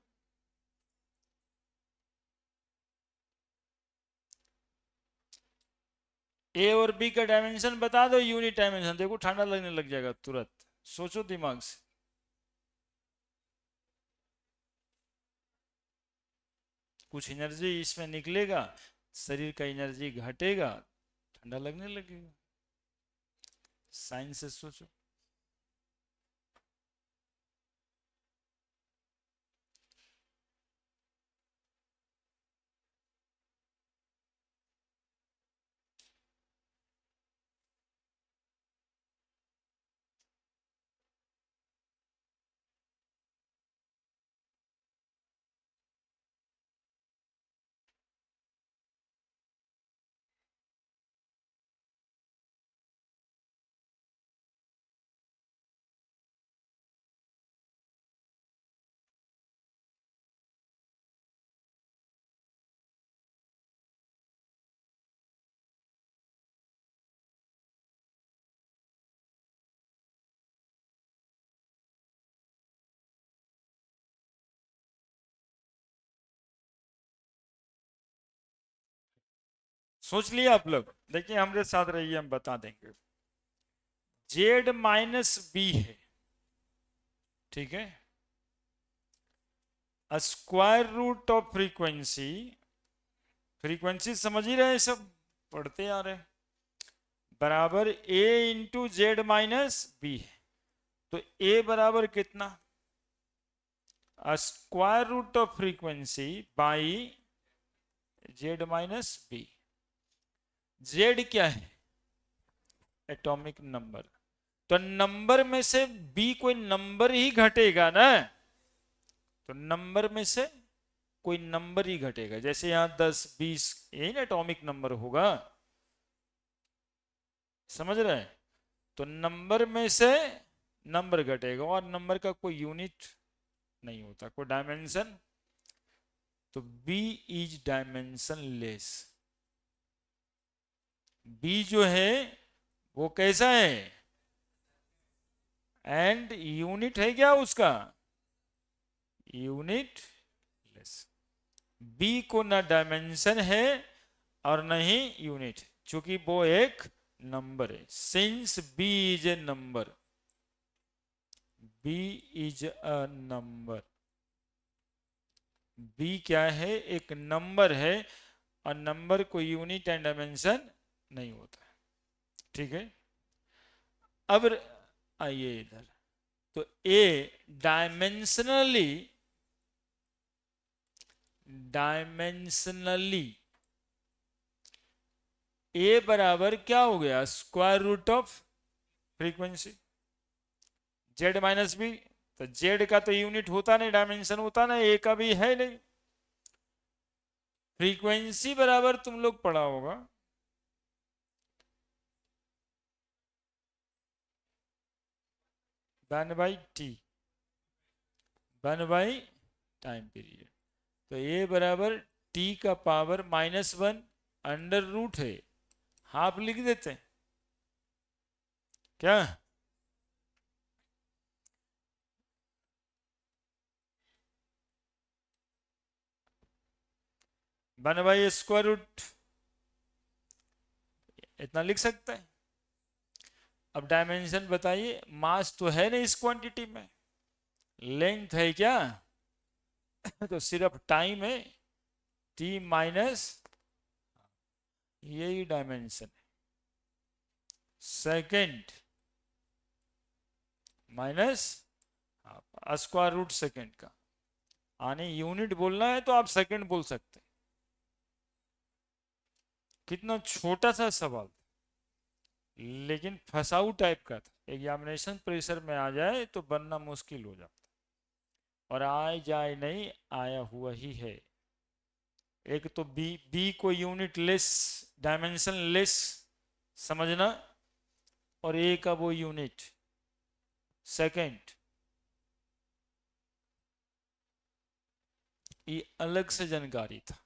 ए और बी का डायमेंशन बता दो, यूनिट डायमेंशन। देखो ठंडा लगने लग जाएगा तुरंत, सोचो दिमाग से। कुछ एनर्जी इसमें निकलेगा, शरीर का एनर्जी घटेगा, ठंडा लगने लगेगा। साइंस से सोचो। सोच लिया आप लोग? देखिए हमारे साथ रहिए, हम बता देंगे। जेड माइनस बी है, ठीक है। Square root of frequency, frequency समझ ही रहे सब, पढ़ते आ रहे, बराबर A into Z minus B है। तो ए बराबर कितना, square root of frequency by Z minus B. Z क्या है, एटॉमिक नंबर, तो नंबर में से बी कोई नंबर ही घटेगा ना, तो नंबर में से कोई नंबर ही घटेगा, जैसे यहां 10 20 यही ना एटॉमिक नंबर होगा, समझ रहे हैं। तो नंबर में से नंबर घटेगा, और नंबर का कोई यूनिट नहीं होता, कोई डायमेंशन, तो B is dimensionless. B जो है वो कैसा है, एंड यूनिट है क्या उसका, यूनिट लेस। बी को ना डायमेंशन है और न ही यूनिट, क्योंकि वो एक नंबर है, since B is a number, B is a number, B क्या है, एक नंबर है, और नंबर को यूनिट एंड डायमेंशन नहीं होता, ठीक है। अब आइए इधर, तो ए डायमेंशनली, डायमेंशनली ए बराबर क्या हो गया, square root of frequency Z minus B, तो जेड का तो यूनिट होता नहीं, डायमेंशन होता ना, ए का भी है नहीं। फ्रीक्वेंसी बराबर तुम लोग पढ़ा होगा, one by T, one by time period. तो ए बराबर टी का पावर -1 अंडर रूट है, हाफ लिख देते हैं क्या, वन बाई स्क्वायर रूट, इतना लिख सकते हैं। अब डायमेंशन बताइए, मास तो है नहीं इस क्वांटिटी में, लेंथ है क्या, तो सिर्फ टाइम है, टी माइनस, यही डायमेंशन है, second minus square root second का, आने यूनिट बोलना है तो आप सेकेंड बोल सकते हैं। कितना छोटा सा सवाल, लेकिन फसाऊ टाइप का था, एग्जामिनेशन प्रेशर में आ जाए तो बनना मुश्किल हो जाता, और आए जाए नहीं, आया हुआ ही है। एक तो बी, बी को यूनिट लेस, डायमेंशन लेस समझना, और ए का वो यूनिट सेकेंड, ये अलग से जानकारी था।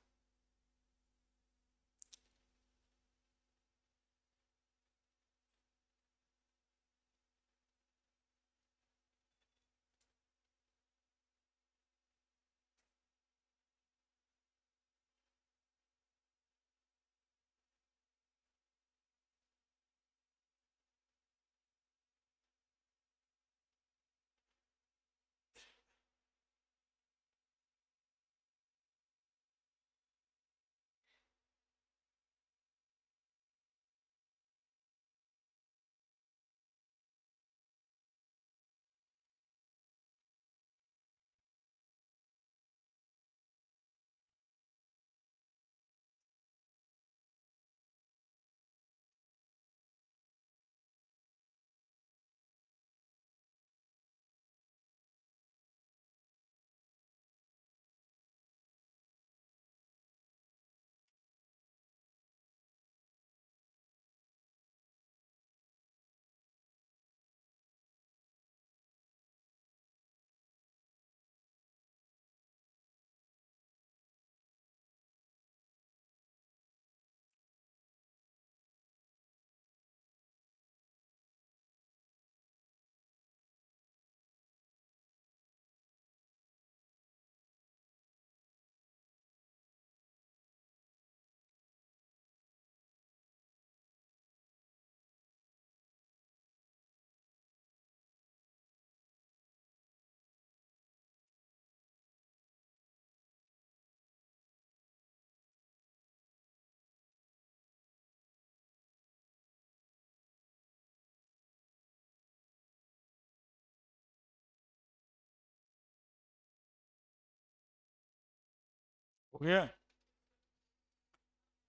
हो गया।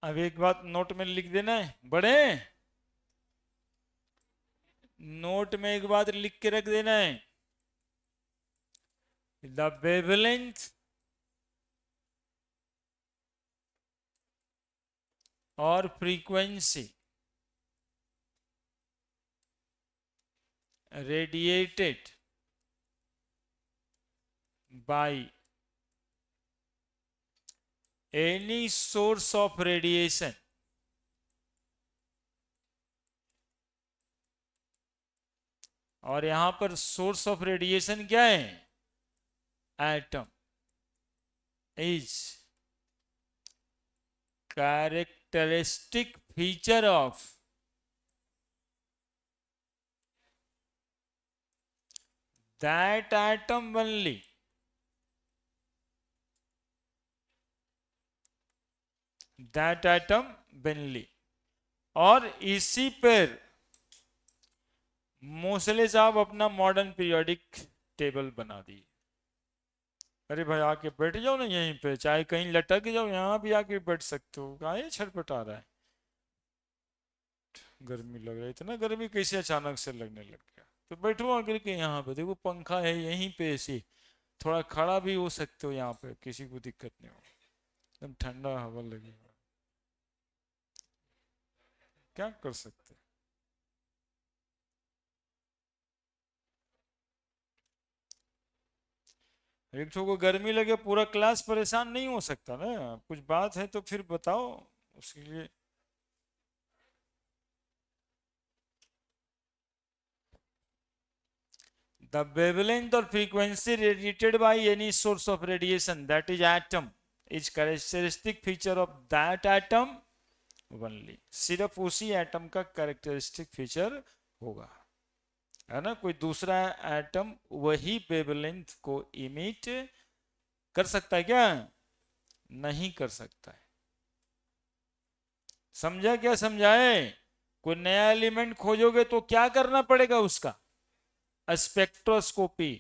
अब एक बात नोट में लिख देना है, बड़े नोट में एक बात लिख के रख देना है, द वेवलेंथ और frequency radiated by any source of radiation और यहां पर सोर्स ऑफ रेडिएशन क्या है, atom, is characteristic feature of that atom only, that atom only। और इसी पर मोसले साहब अपना मॉडर्न पीरियोडिक टेबल बना दी। अरे भाई आके बैठ जाओ ना यहीं पे, चाहे कहीं लटक जाओ, यहाँ भी आके बैठ सकते हो, काहे छटपटा रहा है। गर्मी लग रहा है, इतना गर्मी कैसे अचानक से लगने लग गया। तो बैठो आकर के यहाँ पे, देखो पंखा है यहीं पे, ऐसी थोड़ा खड़ा भी हो सकते हो यहाँ पे, किसी को दिक्कत नहीं हो, एकदम ठंडा हवा लगेगा, क्या कर सकते हैं। एक तो को गर्मी लगे पूरा क्लास परेशान नहीं हो सकता ना, कुछ बात है तो फिर बताओ उसके लिए। The wavelength or frequency radiated by any source of radiation, that is atom, is characteristic feature of that atom only। सिर्फ उसी एटम का कैरेक्टरिस्टिक फीचर होगा, है ना। कोई दूसरा एटम वही वेवलेंथ को इमिट कर सकता है क्या, नहीं कर सकता है। समझा क्या समझाए। कोई नया एलिमेंट खोजोगे तो क्या करना पड़ेगा उसका, स्पेक्ट्रोस्कोपी।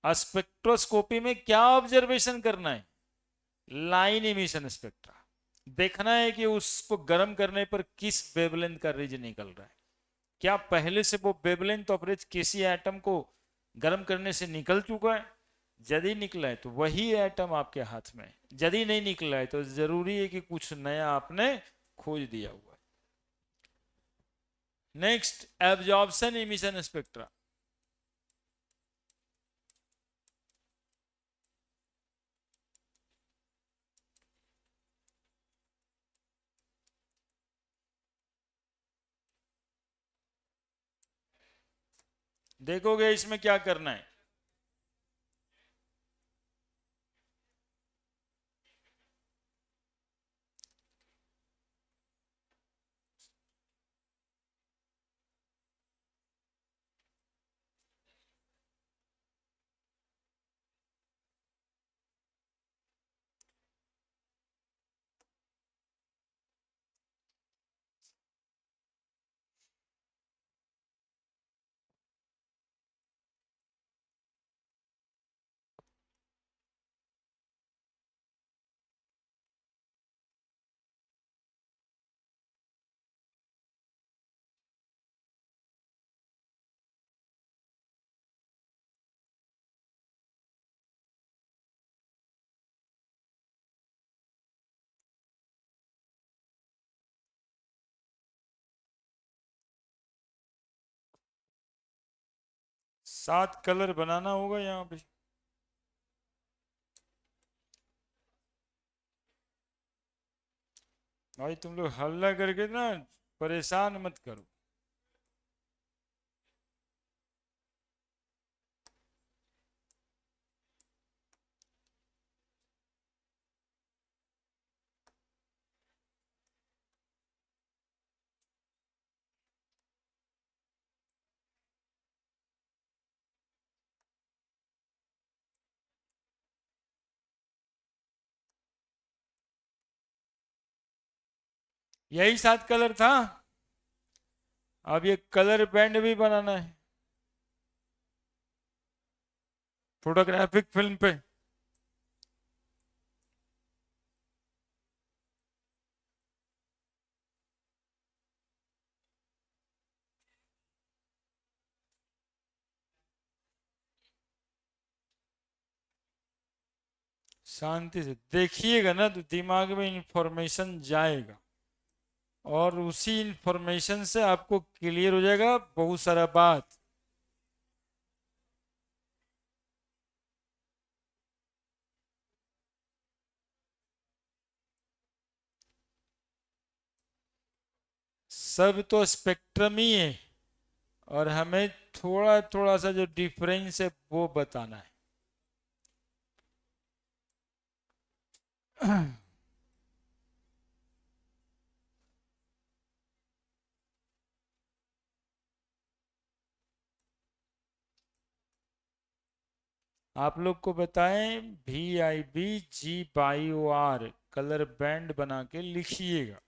स्पेक्ट्रोस्कोपी में क्या ऑब्जर्वेशन करना है, लाइन इमिशन स्पेक्ट्रा। देखना है कि उसको गर्म करने पर किस वेवलेंथ का रेज निकल रहा है, क्या पहले से वो वेवलेंथ ऑफ रेज किसी एटम को गर्म करने से निकल चुका है। यदि निकला है तो वही एटम आपके हाथ में है, यदि नहीं निकला है तो जरूरी है कि कुछ नया आपने खोज दिया हुआ है। Next, absorption emission spectra. देखोगे इसमें क्या करना है, सात कलर बनाना होगा यहाँ पे। भाई तुम लोग हल्ला करके ना परेशान मत करो। यही सात कलर था, अब ये कलर बैंड भी बनाना है फोटोग्राफिक फिल्म पे। शांति से देखिएगा ना तो दिमाग में इंफॉर्मेशन जाएगा और उसी इंफॉर्मेशन से आपको क्लियर हो जाएगा बहुत सारा बात। सब तो स्पेक्ट्रम ही है और हमें थोड़ा थोड़ा सा जो डिफरेंस है वो बताना है। आप लोग को बताएं VIBG/OR कलर बैंड बना के लिखिएगा।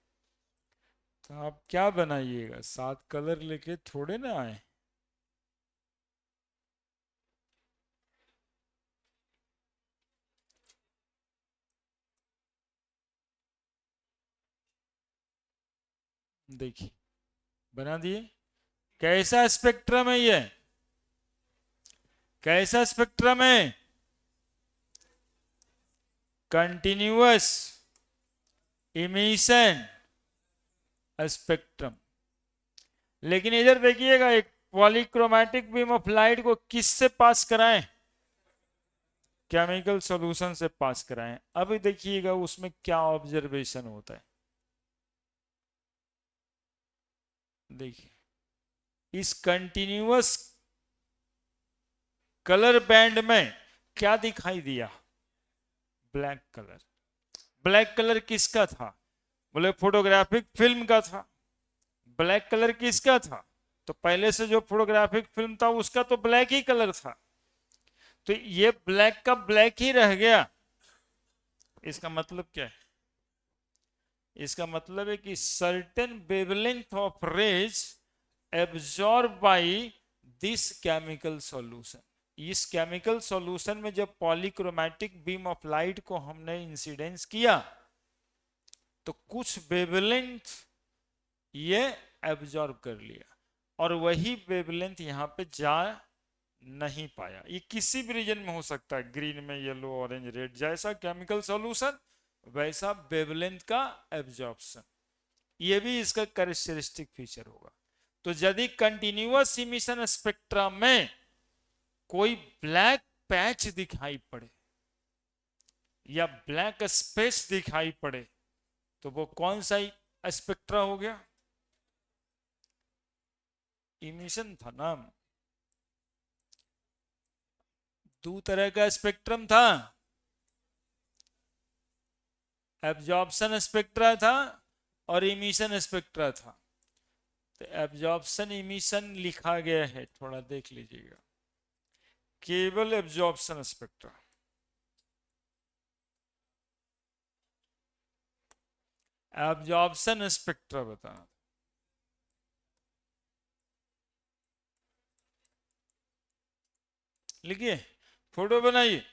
तो आप क्या बनाइएगा, 7 कलर लेके थोड़े ना आए। देखिए बना दिए। कैसा स्पेक्ट्रम है ये, कैसा स्पेक्ट्रम है? Continuous emission spectrum. लेकिन इधर देखिएगा, एक पॉलीक्रोमेटिक बीम ऑफ लाइट को किससे पास कराएं? केमिकल सॉल्यूशन से पास कराएं। अब देखिएगा उसमें क्या ऑब्जर्वेशन होता है। देखिए इस कंटिन्यूअस कलर बैंड में क्या दिखाई दिया? Black colour. ब्लैक कलर किसका था? बोले फोटोग्राफिक फिल्म का था। ब्लैक कलर किसका था? तो पहले से जो फोटोग्राफिक फिल्म था उसका तो ब्लैक ही कलर था। तो ये ब्लैक का ब्लैक ही रह गया। इसका मतलब क्या है? इसका मतलब है कि certain wavelength of rays absorb by this chemical solution. इस केमिकल सॉल्यूशन में जब पॉलीक्रोमेटिक बीम ऑफ लाइट को हमने इंसिडेंस किया तो कुछ वेवलेंथ ये एब्जॉर्ब कर लिया और वही वेवलेंथ यहाँ पे जा नहीं पाया। ये किसी भी रीजन में हो सकता है, ग्रीन में, येलो, ऑरेंज, रेड, जैसा केमिकल सॉल्यूशन वैसा वेवलेंथ का एब्जॉर्प्शन। ये भी इसका कैरेक्टरिस्टिक फीचर होगा। तो यदि कंटिन्यूअस इमिशन स्पेक्ट्रम में कोई ब्लैक पैच दिखाई पड़े या ब्लैक स्पेस दिखाई पड़े तो वो कौन सा स्पेक्ट्रा हो गया? इमिशन था ना। दो तरह का स्पेक्ट्रम था, एब्जॉर्प्शन स्पेक्ट्रा था और इमिशन स्पेक्ट्रा था। तो एब्जॉर्प्शन इमिशन लिखा गया है, थोड़ा देख लीजिएगा। केवल एब्जॉर्प्शन स्पेक्ट्रा, एब्जॉर्प्शन स्पेक्ट्रा बताना। लिखिए, फोटो बनाइए।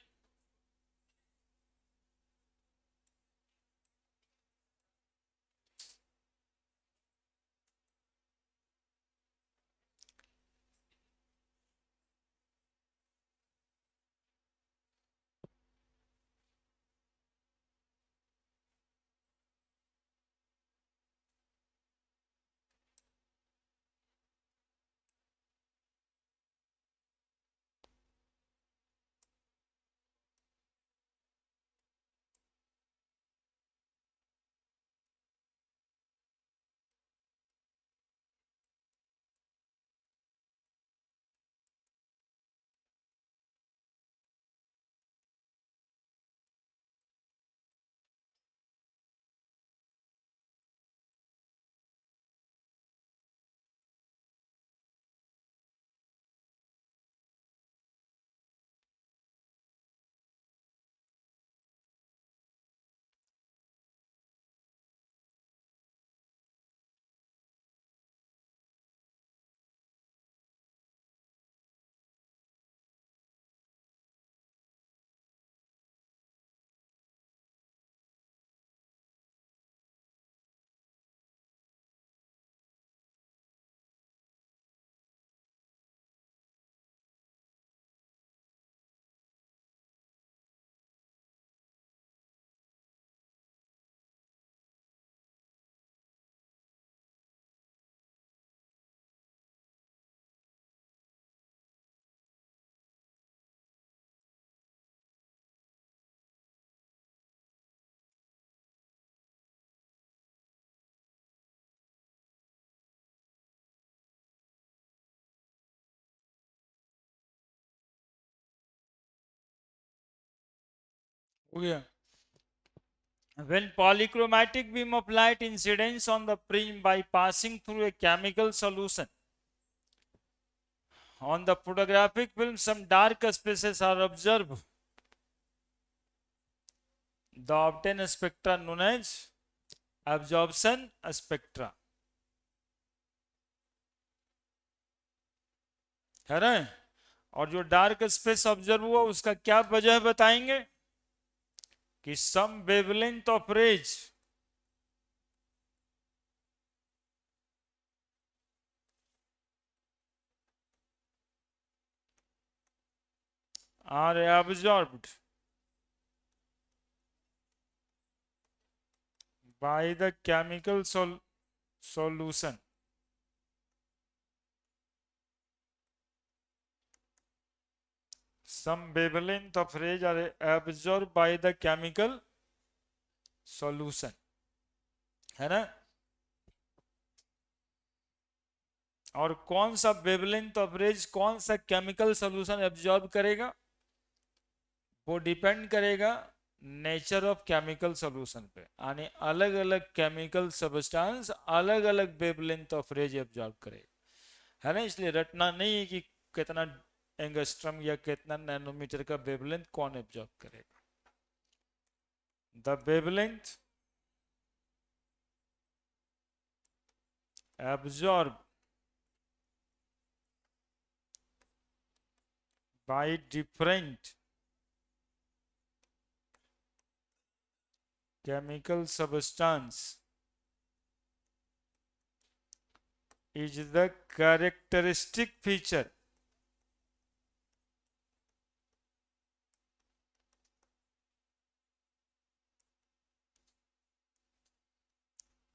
हो गया। When polychromatic beam of light incidence on the prism by passing through a chemical solution on the photographic film, some dark spaces are observed. The obtained spectra known as absorption spectra, है ना। और जो dark space observe हुआ उसका क्या वजह बताएंगे कि some wavelength of rays are absorbed by the chemical solution. Some wavelength of rays are absorbed by the chemical solution, है ना। और कौन सा वेवलेंथ ऑफ रेज कौन सा केमिकल सॉल्यूशन एब्जॉर्ब करेगा, वो डिपेंड करेगा नेचर ऑफ केमिकल सॉल्यूशन पे। यानी अलग अलग केमिकल सब्सटेंस अलग अलग वेवलेंथ ऑफ रेज एब्जॉर्ब करेगा, है ना। इसलिए रटना नहीं है कि कितना एंगस्ट्रम या कितना नैनोमीटर का वेवलेंथ कौन एब्जॉर्ब करेगा। The wavelength absorb by different chemical substance is the characteristic feature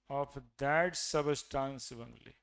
of that substance only.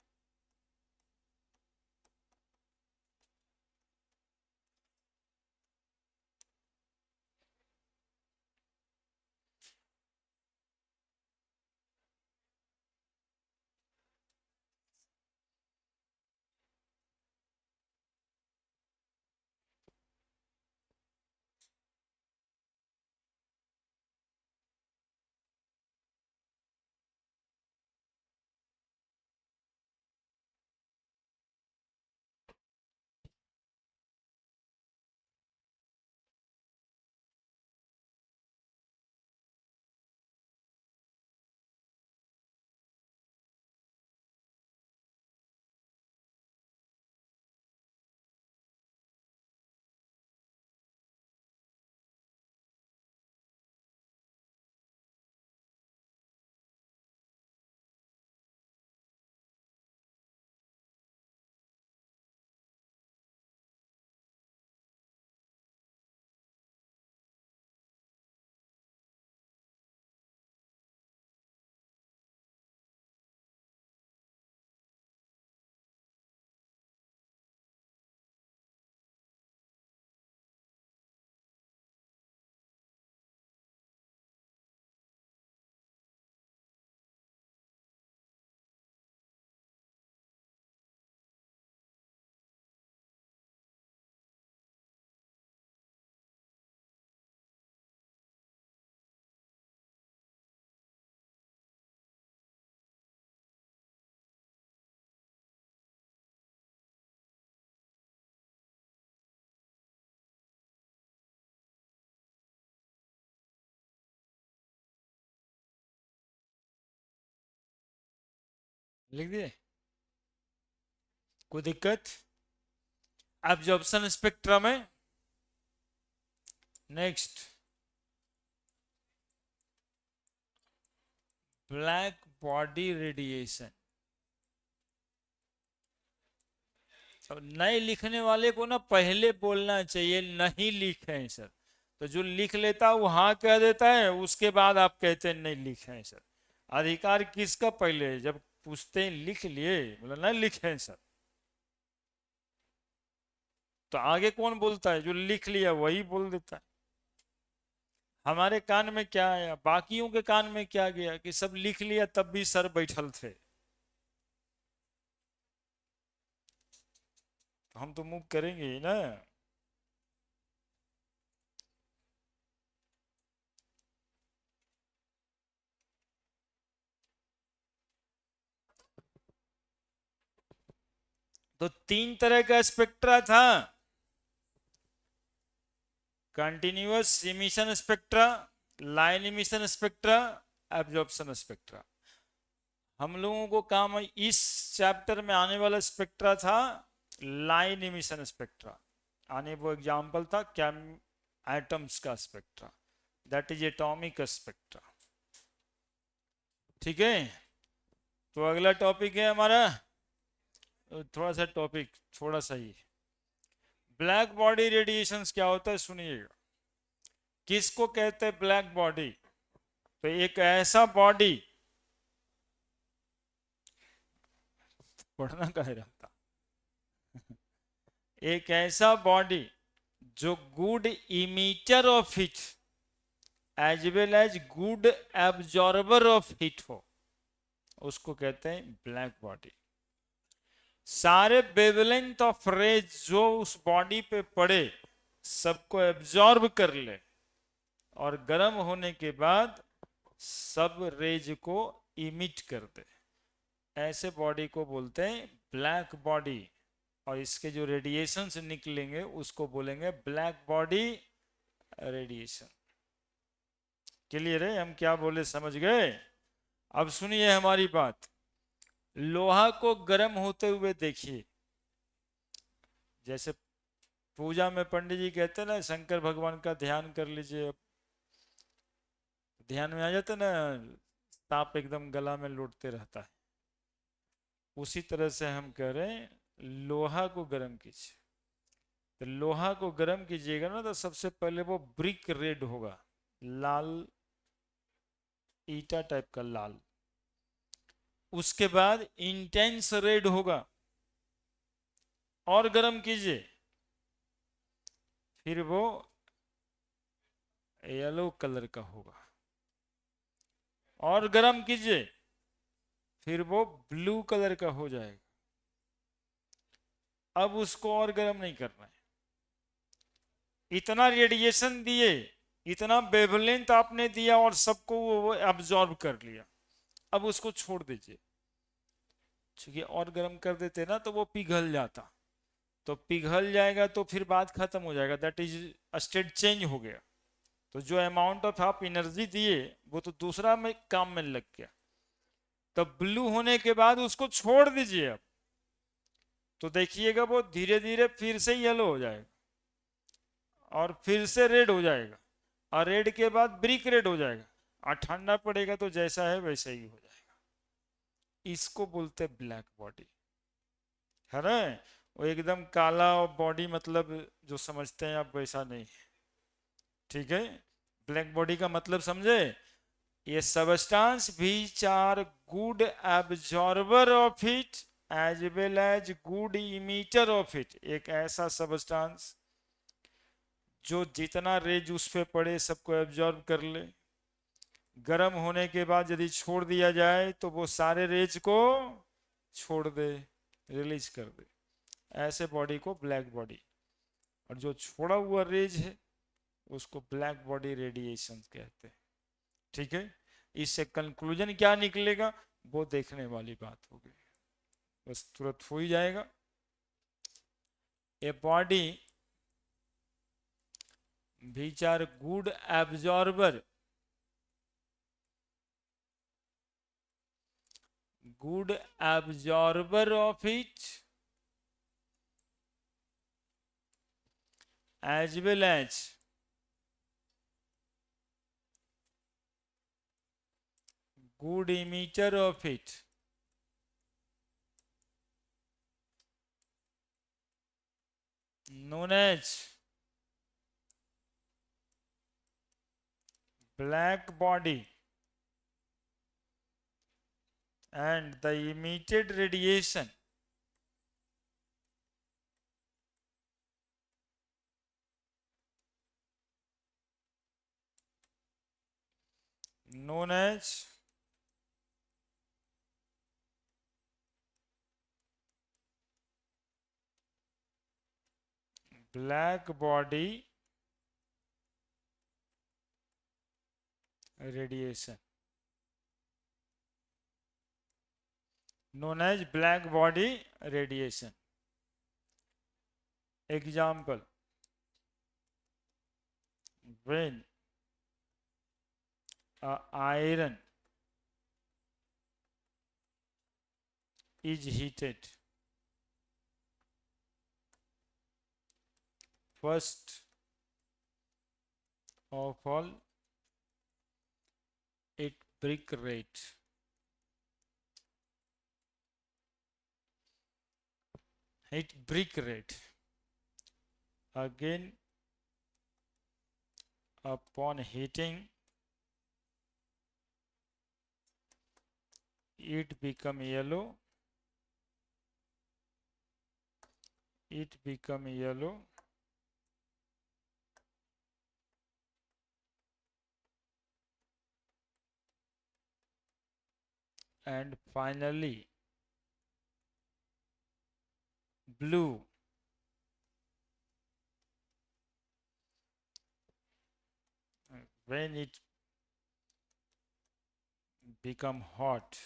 लिख दिए, कोई दिक्कत। एब्जॉर्प्शन स्पेक्ट्रा में नेक्स्ट ब्लैक बॉडी रेडिएशन। अब नए लिखने वाले को ना पहले बोलना चाहिए नहीं लिखे हैं सर, तो जो लिख लेता है वो हाँ कह देता है, उसके बाद आप कहते हैं नहीं लिखे हैं सर। अधिकार किसका पहले है? जब पूछते हैं लिख लिए, बोला नहीं लिखे हैं सर, तो आगे कौन बोलता है? जो लिख लिया वही बोल देता है। हमारे कान में क्या आया, बाकियों के कान में क्या गया कि सब लिख लिया तब भी सर बैठल थे। तो हम तो मूव करेंगे ही ना। तो तीन तरह का स्पेक्ट्रा था, continuous emission spectra, line emission spectra, absorption spectra. हम लोगों को काम इस चैप्टर में आने वाला स्पेक्ट्रा था लाइन इमिशन स्पेक्ट्रा, आने वो एग्जांपल था कैम एटम्स का spectra, that is atomic spectra. ठीक है, तो अगला टॉपिक है हमारा, थोड़ा सा टॉपिक थोड़ा सा ही, ब्लैक बॉडी रेडिएशंस क्या होता है सुनिएगा। किसको कहते हैं ब्लैक बॉडी? तो एक ऐसा बॉडी, पढ़ना कह रहा था, एक ऐसा बॉडी जो good emitter of heat as well as good absorber of heat हो, उसको कहते हैं ब्लैक बॉडी। सारे वेवलेंथ ऑफ रेज जो उस बॉडी पे पड़े सबको एब्जॉर्ब कर ले और गर्म होने के बाद सब रेज को इमिट कर दे, ऐसे बॉडी को बोलते हैं ब्लैक बॉडी। और इसके जो रेडिएशंस निकलेंगे उसको बोलेंगे ब्लैक बॉडी रेडिएशन। क्लियर है हम क्या बोले, समझ गए? अब सुनिए हमारी बात, लोहा को गर्म होते हुए देखिए, जैसे पूजा में पंडित जी कहते हैं ना शंकर भगवान का ध्यान कर लीजिए, ध्यान में आ जाता ना, सांप एकदम गला में लौटते रहता है, उसी तरह से हम कह रहे हैं लोहा को गर्म कीजिए। तो लोहा को गर्म कीजिएगा ना तो सबसे पहले वो ब्रिक रेड होगा, लाल ईटा टाइप का लाल, उसके बाद इंटेंस रेड होगा, और गर्म कीजिए फिर वो येलो कलर का होगा, और गर्म कीजिए फिर वो ब्लू कलर का हो जाएगा। अब उसको और गर्म नहीं करना है, इतना रेडिएशन दिए, इतना वेवलेंथ आपने दिया और सबको वो एब्जॉर्ब कर लिया, अब उसको छोड़ दीजिए, क्योंकि और गर्म कर देते ना तो वो पिघल जाता, तो पिघल जाएगा तो फिर बात खत्म हो जाएगा, दैट इज स्टेट चेंज हो गया। तो जो अमाउंट ऑफ आप एनर्जी दिए वो तो दूसरा में काम में लग गया। तो ब्लू होने के बाद उसको छोड़ दीजिए अब, तो देखिएगा वो धीरे धीरे फिर से येलो हो जाएगा और फिर से रेड हो जाएगा, और रेड के बाद ब्रिक रेड हो जाएगा, और ठंडा पड़ेगा तो जैसा है वैसा ही हो जाएगा। इसको बोलते ब्लैक बॉडी, है ना? वो एकदम काला बॉडी मतलब जो समझते हैं आप वैसा नहीं है, ठीक है? ब्लैक बॉडी का मतलब समझे, ये substance which are good absorber of heat as well as good emitter of heat, एक ऐसा सबस्टांस जो जितना रेज उस पे पड़े सबको एब्जॉर्ब कर ले, गर्म होने के बाद यदि छोड़ दिया जाए तो वो सारे रेज को छोड़ दे, रिलीज कर दे, ऐसे बॉडी को ब्लैक बॉडी। और जो छोड़ा हुआ रेज है उसको ब्लैक बॉडी रेडिएशन कहते हैं, ठीक है? इससे कंक्लूजन क्या निकलेगा वो देखने वाली बात होगी, बस तुरंत हो ही जाएगा। A body which are good absorber, good absorber of heat as well as good emitter of heat, known as black body, and the emitted radiation known as black body radiation, known as black body radiation। Example, when a iron is heated, first of all it brick rate, again upon heating it become yellow, and finally blue. When it become hot,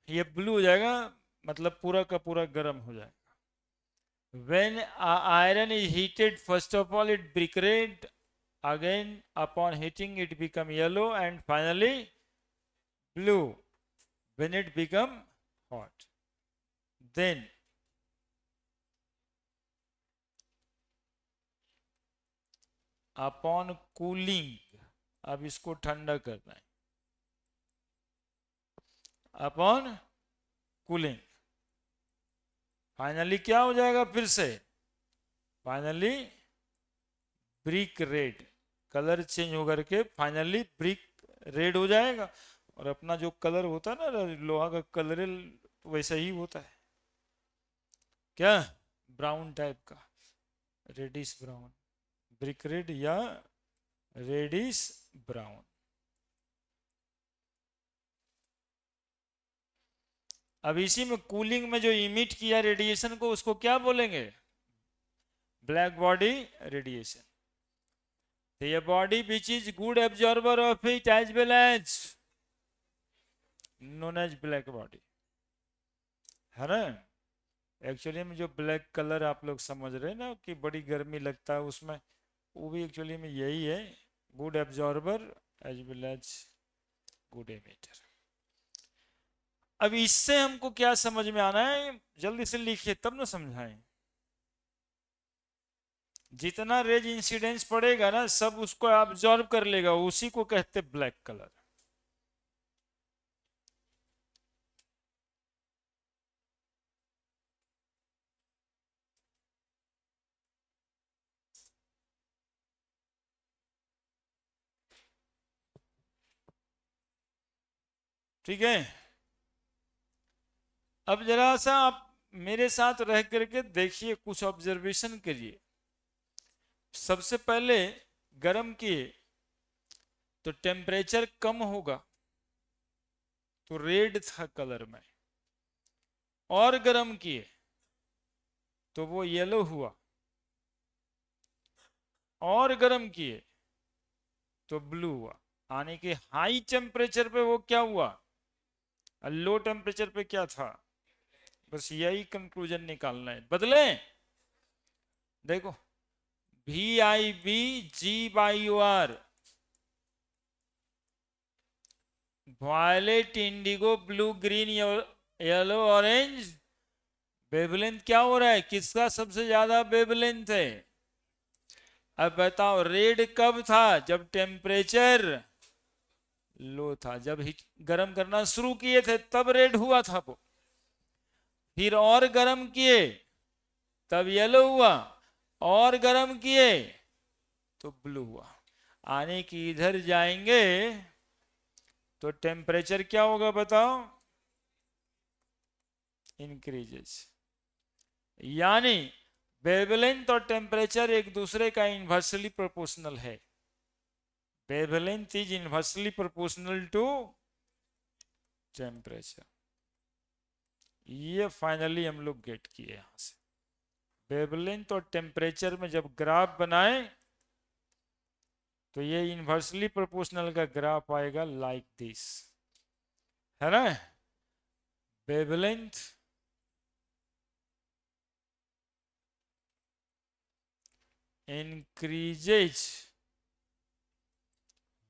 ये blue हो जाएगा, मतलब पूरा का पूरा गर्म हो जाएगा। When iron is heated, first of all it brick red, again upon heating it become yellow, and finally blue when it become hot. Then upon cooling, अब इसको ठंडा करना है, अपॉन कूलिंग फाइनली क्या हो जाएगा, फिर से finally brick red, colour change होकर के फाइनली ब्रिक रेड हो जाएगा। और अपना जो कलर होता है ना लोहा का कलर, वैसा ही होता है, क्या ब्राउन टाइप का, रेडिश ब्राउन, ब्रिक रेड या रेडिश ब्राउन। अब इसी में कूलिंग में जो इमिट किया रेडिएशन को, उसको क्या बोलेंगे, black body radiation. The body which is good absorber of it as well as known as black body, है ना। एक्चुअली में जो ब्लैक कलर आप लोग समझ रहे हैं ना कि बड़ी गर्मी लगता है उसमें, वो भी एक्चुअली में यही है, good absorber as well as good emitter. अब इससे हमको क्या समझ में आना है, जल्दी से लिखिए तब ना समझाएं। जितना रेज इंसिडेंस पड़ेगा ना सब उसको एब्जॉर्ब कर लेगा, उसी को कहते ब्लैक कलर। ठीक है, अब जरा सा आप मेरे साथ रह करके देखिए, कुछ ऑब्जर्वेशन करिए। सबसे पहले गर्म किए तो टेम्परेचर कम होगा तो रेड था कलर में, और गर्म किए तो वो येलो हुआ, और गर्म किए तो ब्लू हुआ। यानी कि हाई टेम्परेचर पे वो क्या हुआ, लो टेम्परेचर पे क्या था, बस यही कंक्लूजन निकालना है। बदले देखो, VIBGYOR, violet, indigo, blue, green, yellow, orange. Wavelength क्या हो रहा है, किसका सबसे ज्यादा वेवलेंथ है। अब बताओ रेड कब था, जब टेम्परेचर लो था, जब हीट गर्म करना शुरू किए थे तब रेड हुआ था वो। फिर और गर्म किए तब येलो हुआ, और गर्म किए तो ब्लू हुआ। आने की इधर जाएंगे तो टेम्परेचर क्या होगा बताओ, इंक्रीजेस। यानी वेवलेंथ और टेम्परेचर एक दूसरे का इन्वर्सली प्रोपोर्शनल है। Wavelength is inversely proportional to temperature. ये फाइनली हम लोग गेट किए यहां से। वेवलेंथ और टेम्परेचर में जब ग्राफ बनाए तो ये इन्वर्सली प्रोपोर्शनल का ग्राफ आएगा लाइक दिस, है ना। Wavelength increases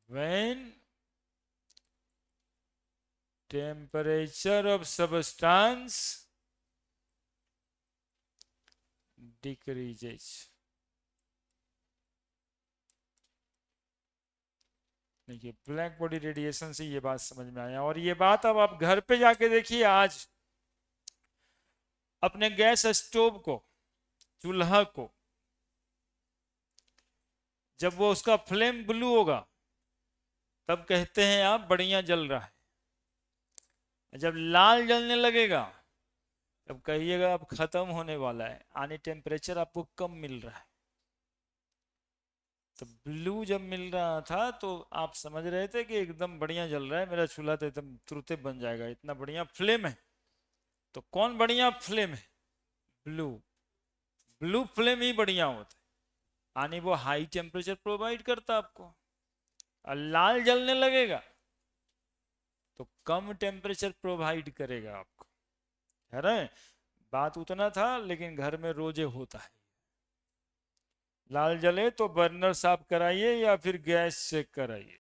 when temperature of substance decreases। देखिए ब्लैक बॉडी रेडिएशन से ये बात समझ में आया। और ये बात अब आप घर पे जाके देखिए, आज अपने गैस स्टोव को, चूल्हा को, जब वो उसका फ्लेम ब्लू होगा तब कहते हैं आप बढ़िया जल रहा है, जब लाल जलने लगेगा तब कहिएगा अब खत्म होने वाला है, यानी टेम्परेचर आपको कम मिल रहा है। तो ब्लू जब मिल रहा था तो आप समझ रहे थे कि एकदम बढ़िया जल रहा है मेरा चूल्हा, तो एकदम तुरंत बन जाएगा, इतना बढ़िया फ्लेम है। तो कौन बढ़िया फ्लेम है? ब्लू। ब्लू फ्लेम ही बढ़िया होता है, यानी वो हाई टेम्परेचर प्रोवाइड करता आपको। और लाल जलने लगेगा तो कम टेम्परेचर प्रोवाइड करेगा आपको। है ना? बात उतना था, लेकिन घर में रोजे होता है। लाल जले तो बर्नर साफ कराइए या फिर गैस चेक कराइए।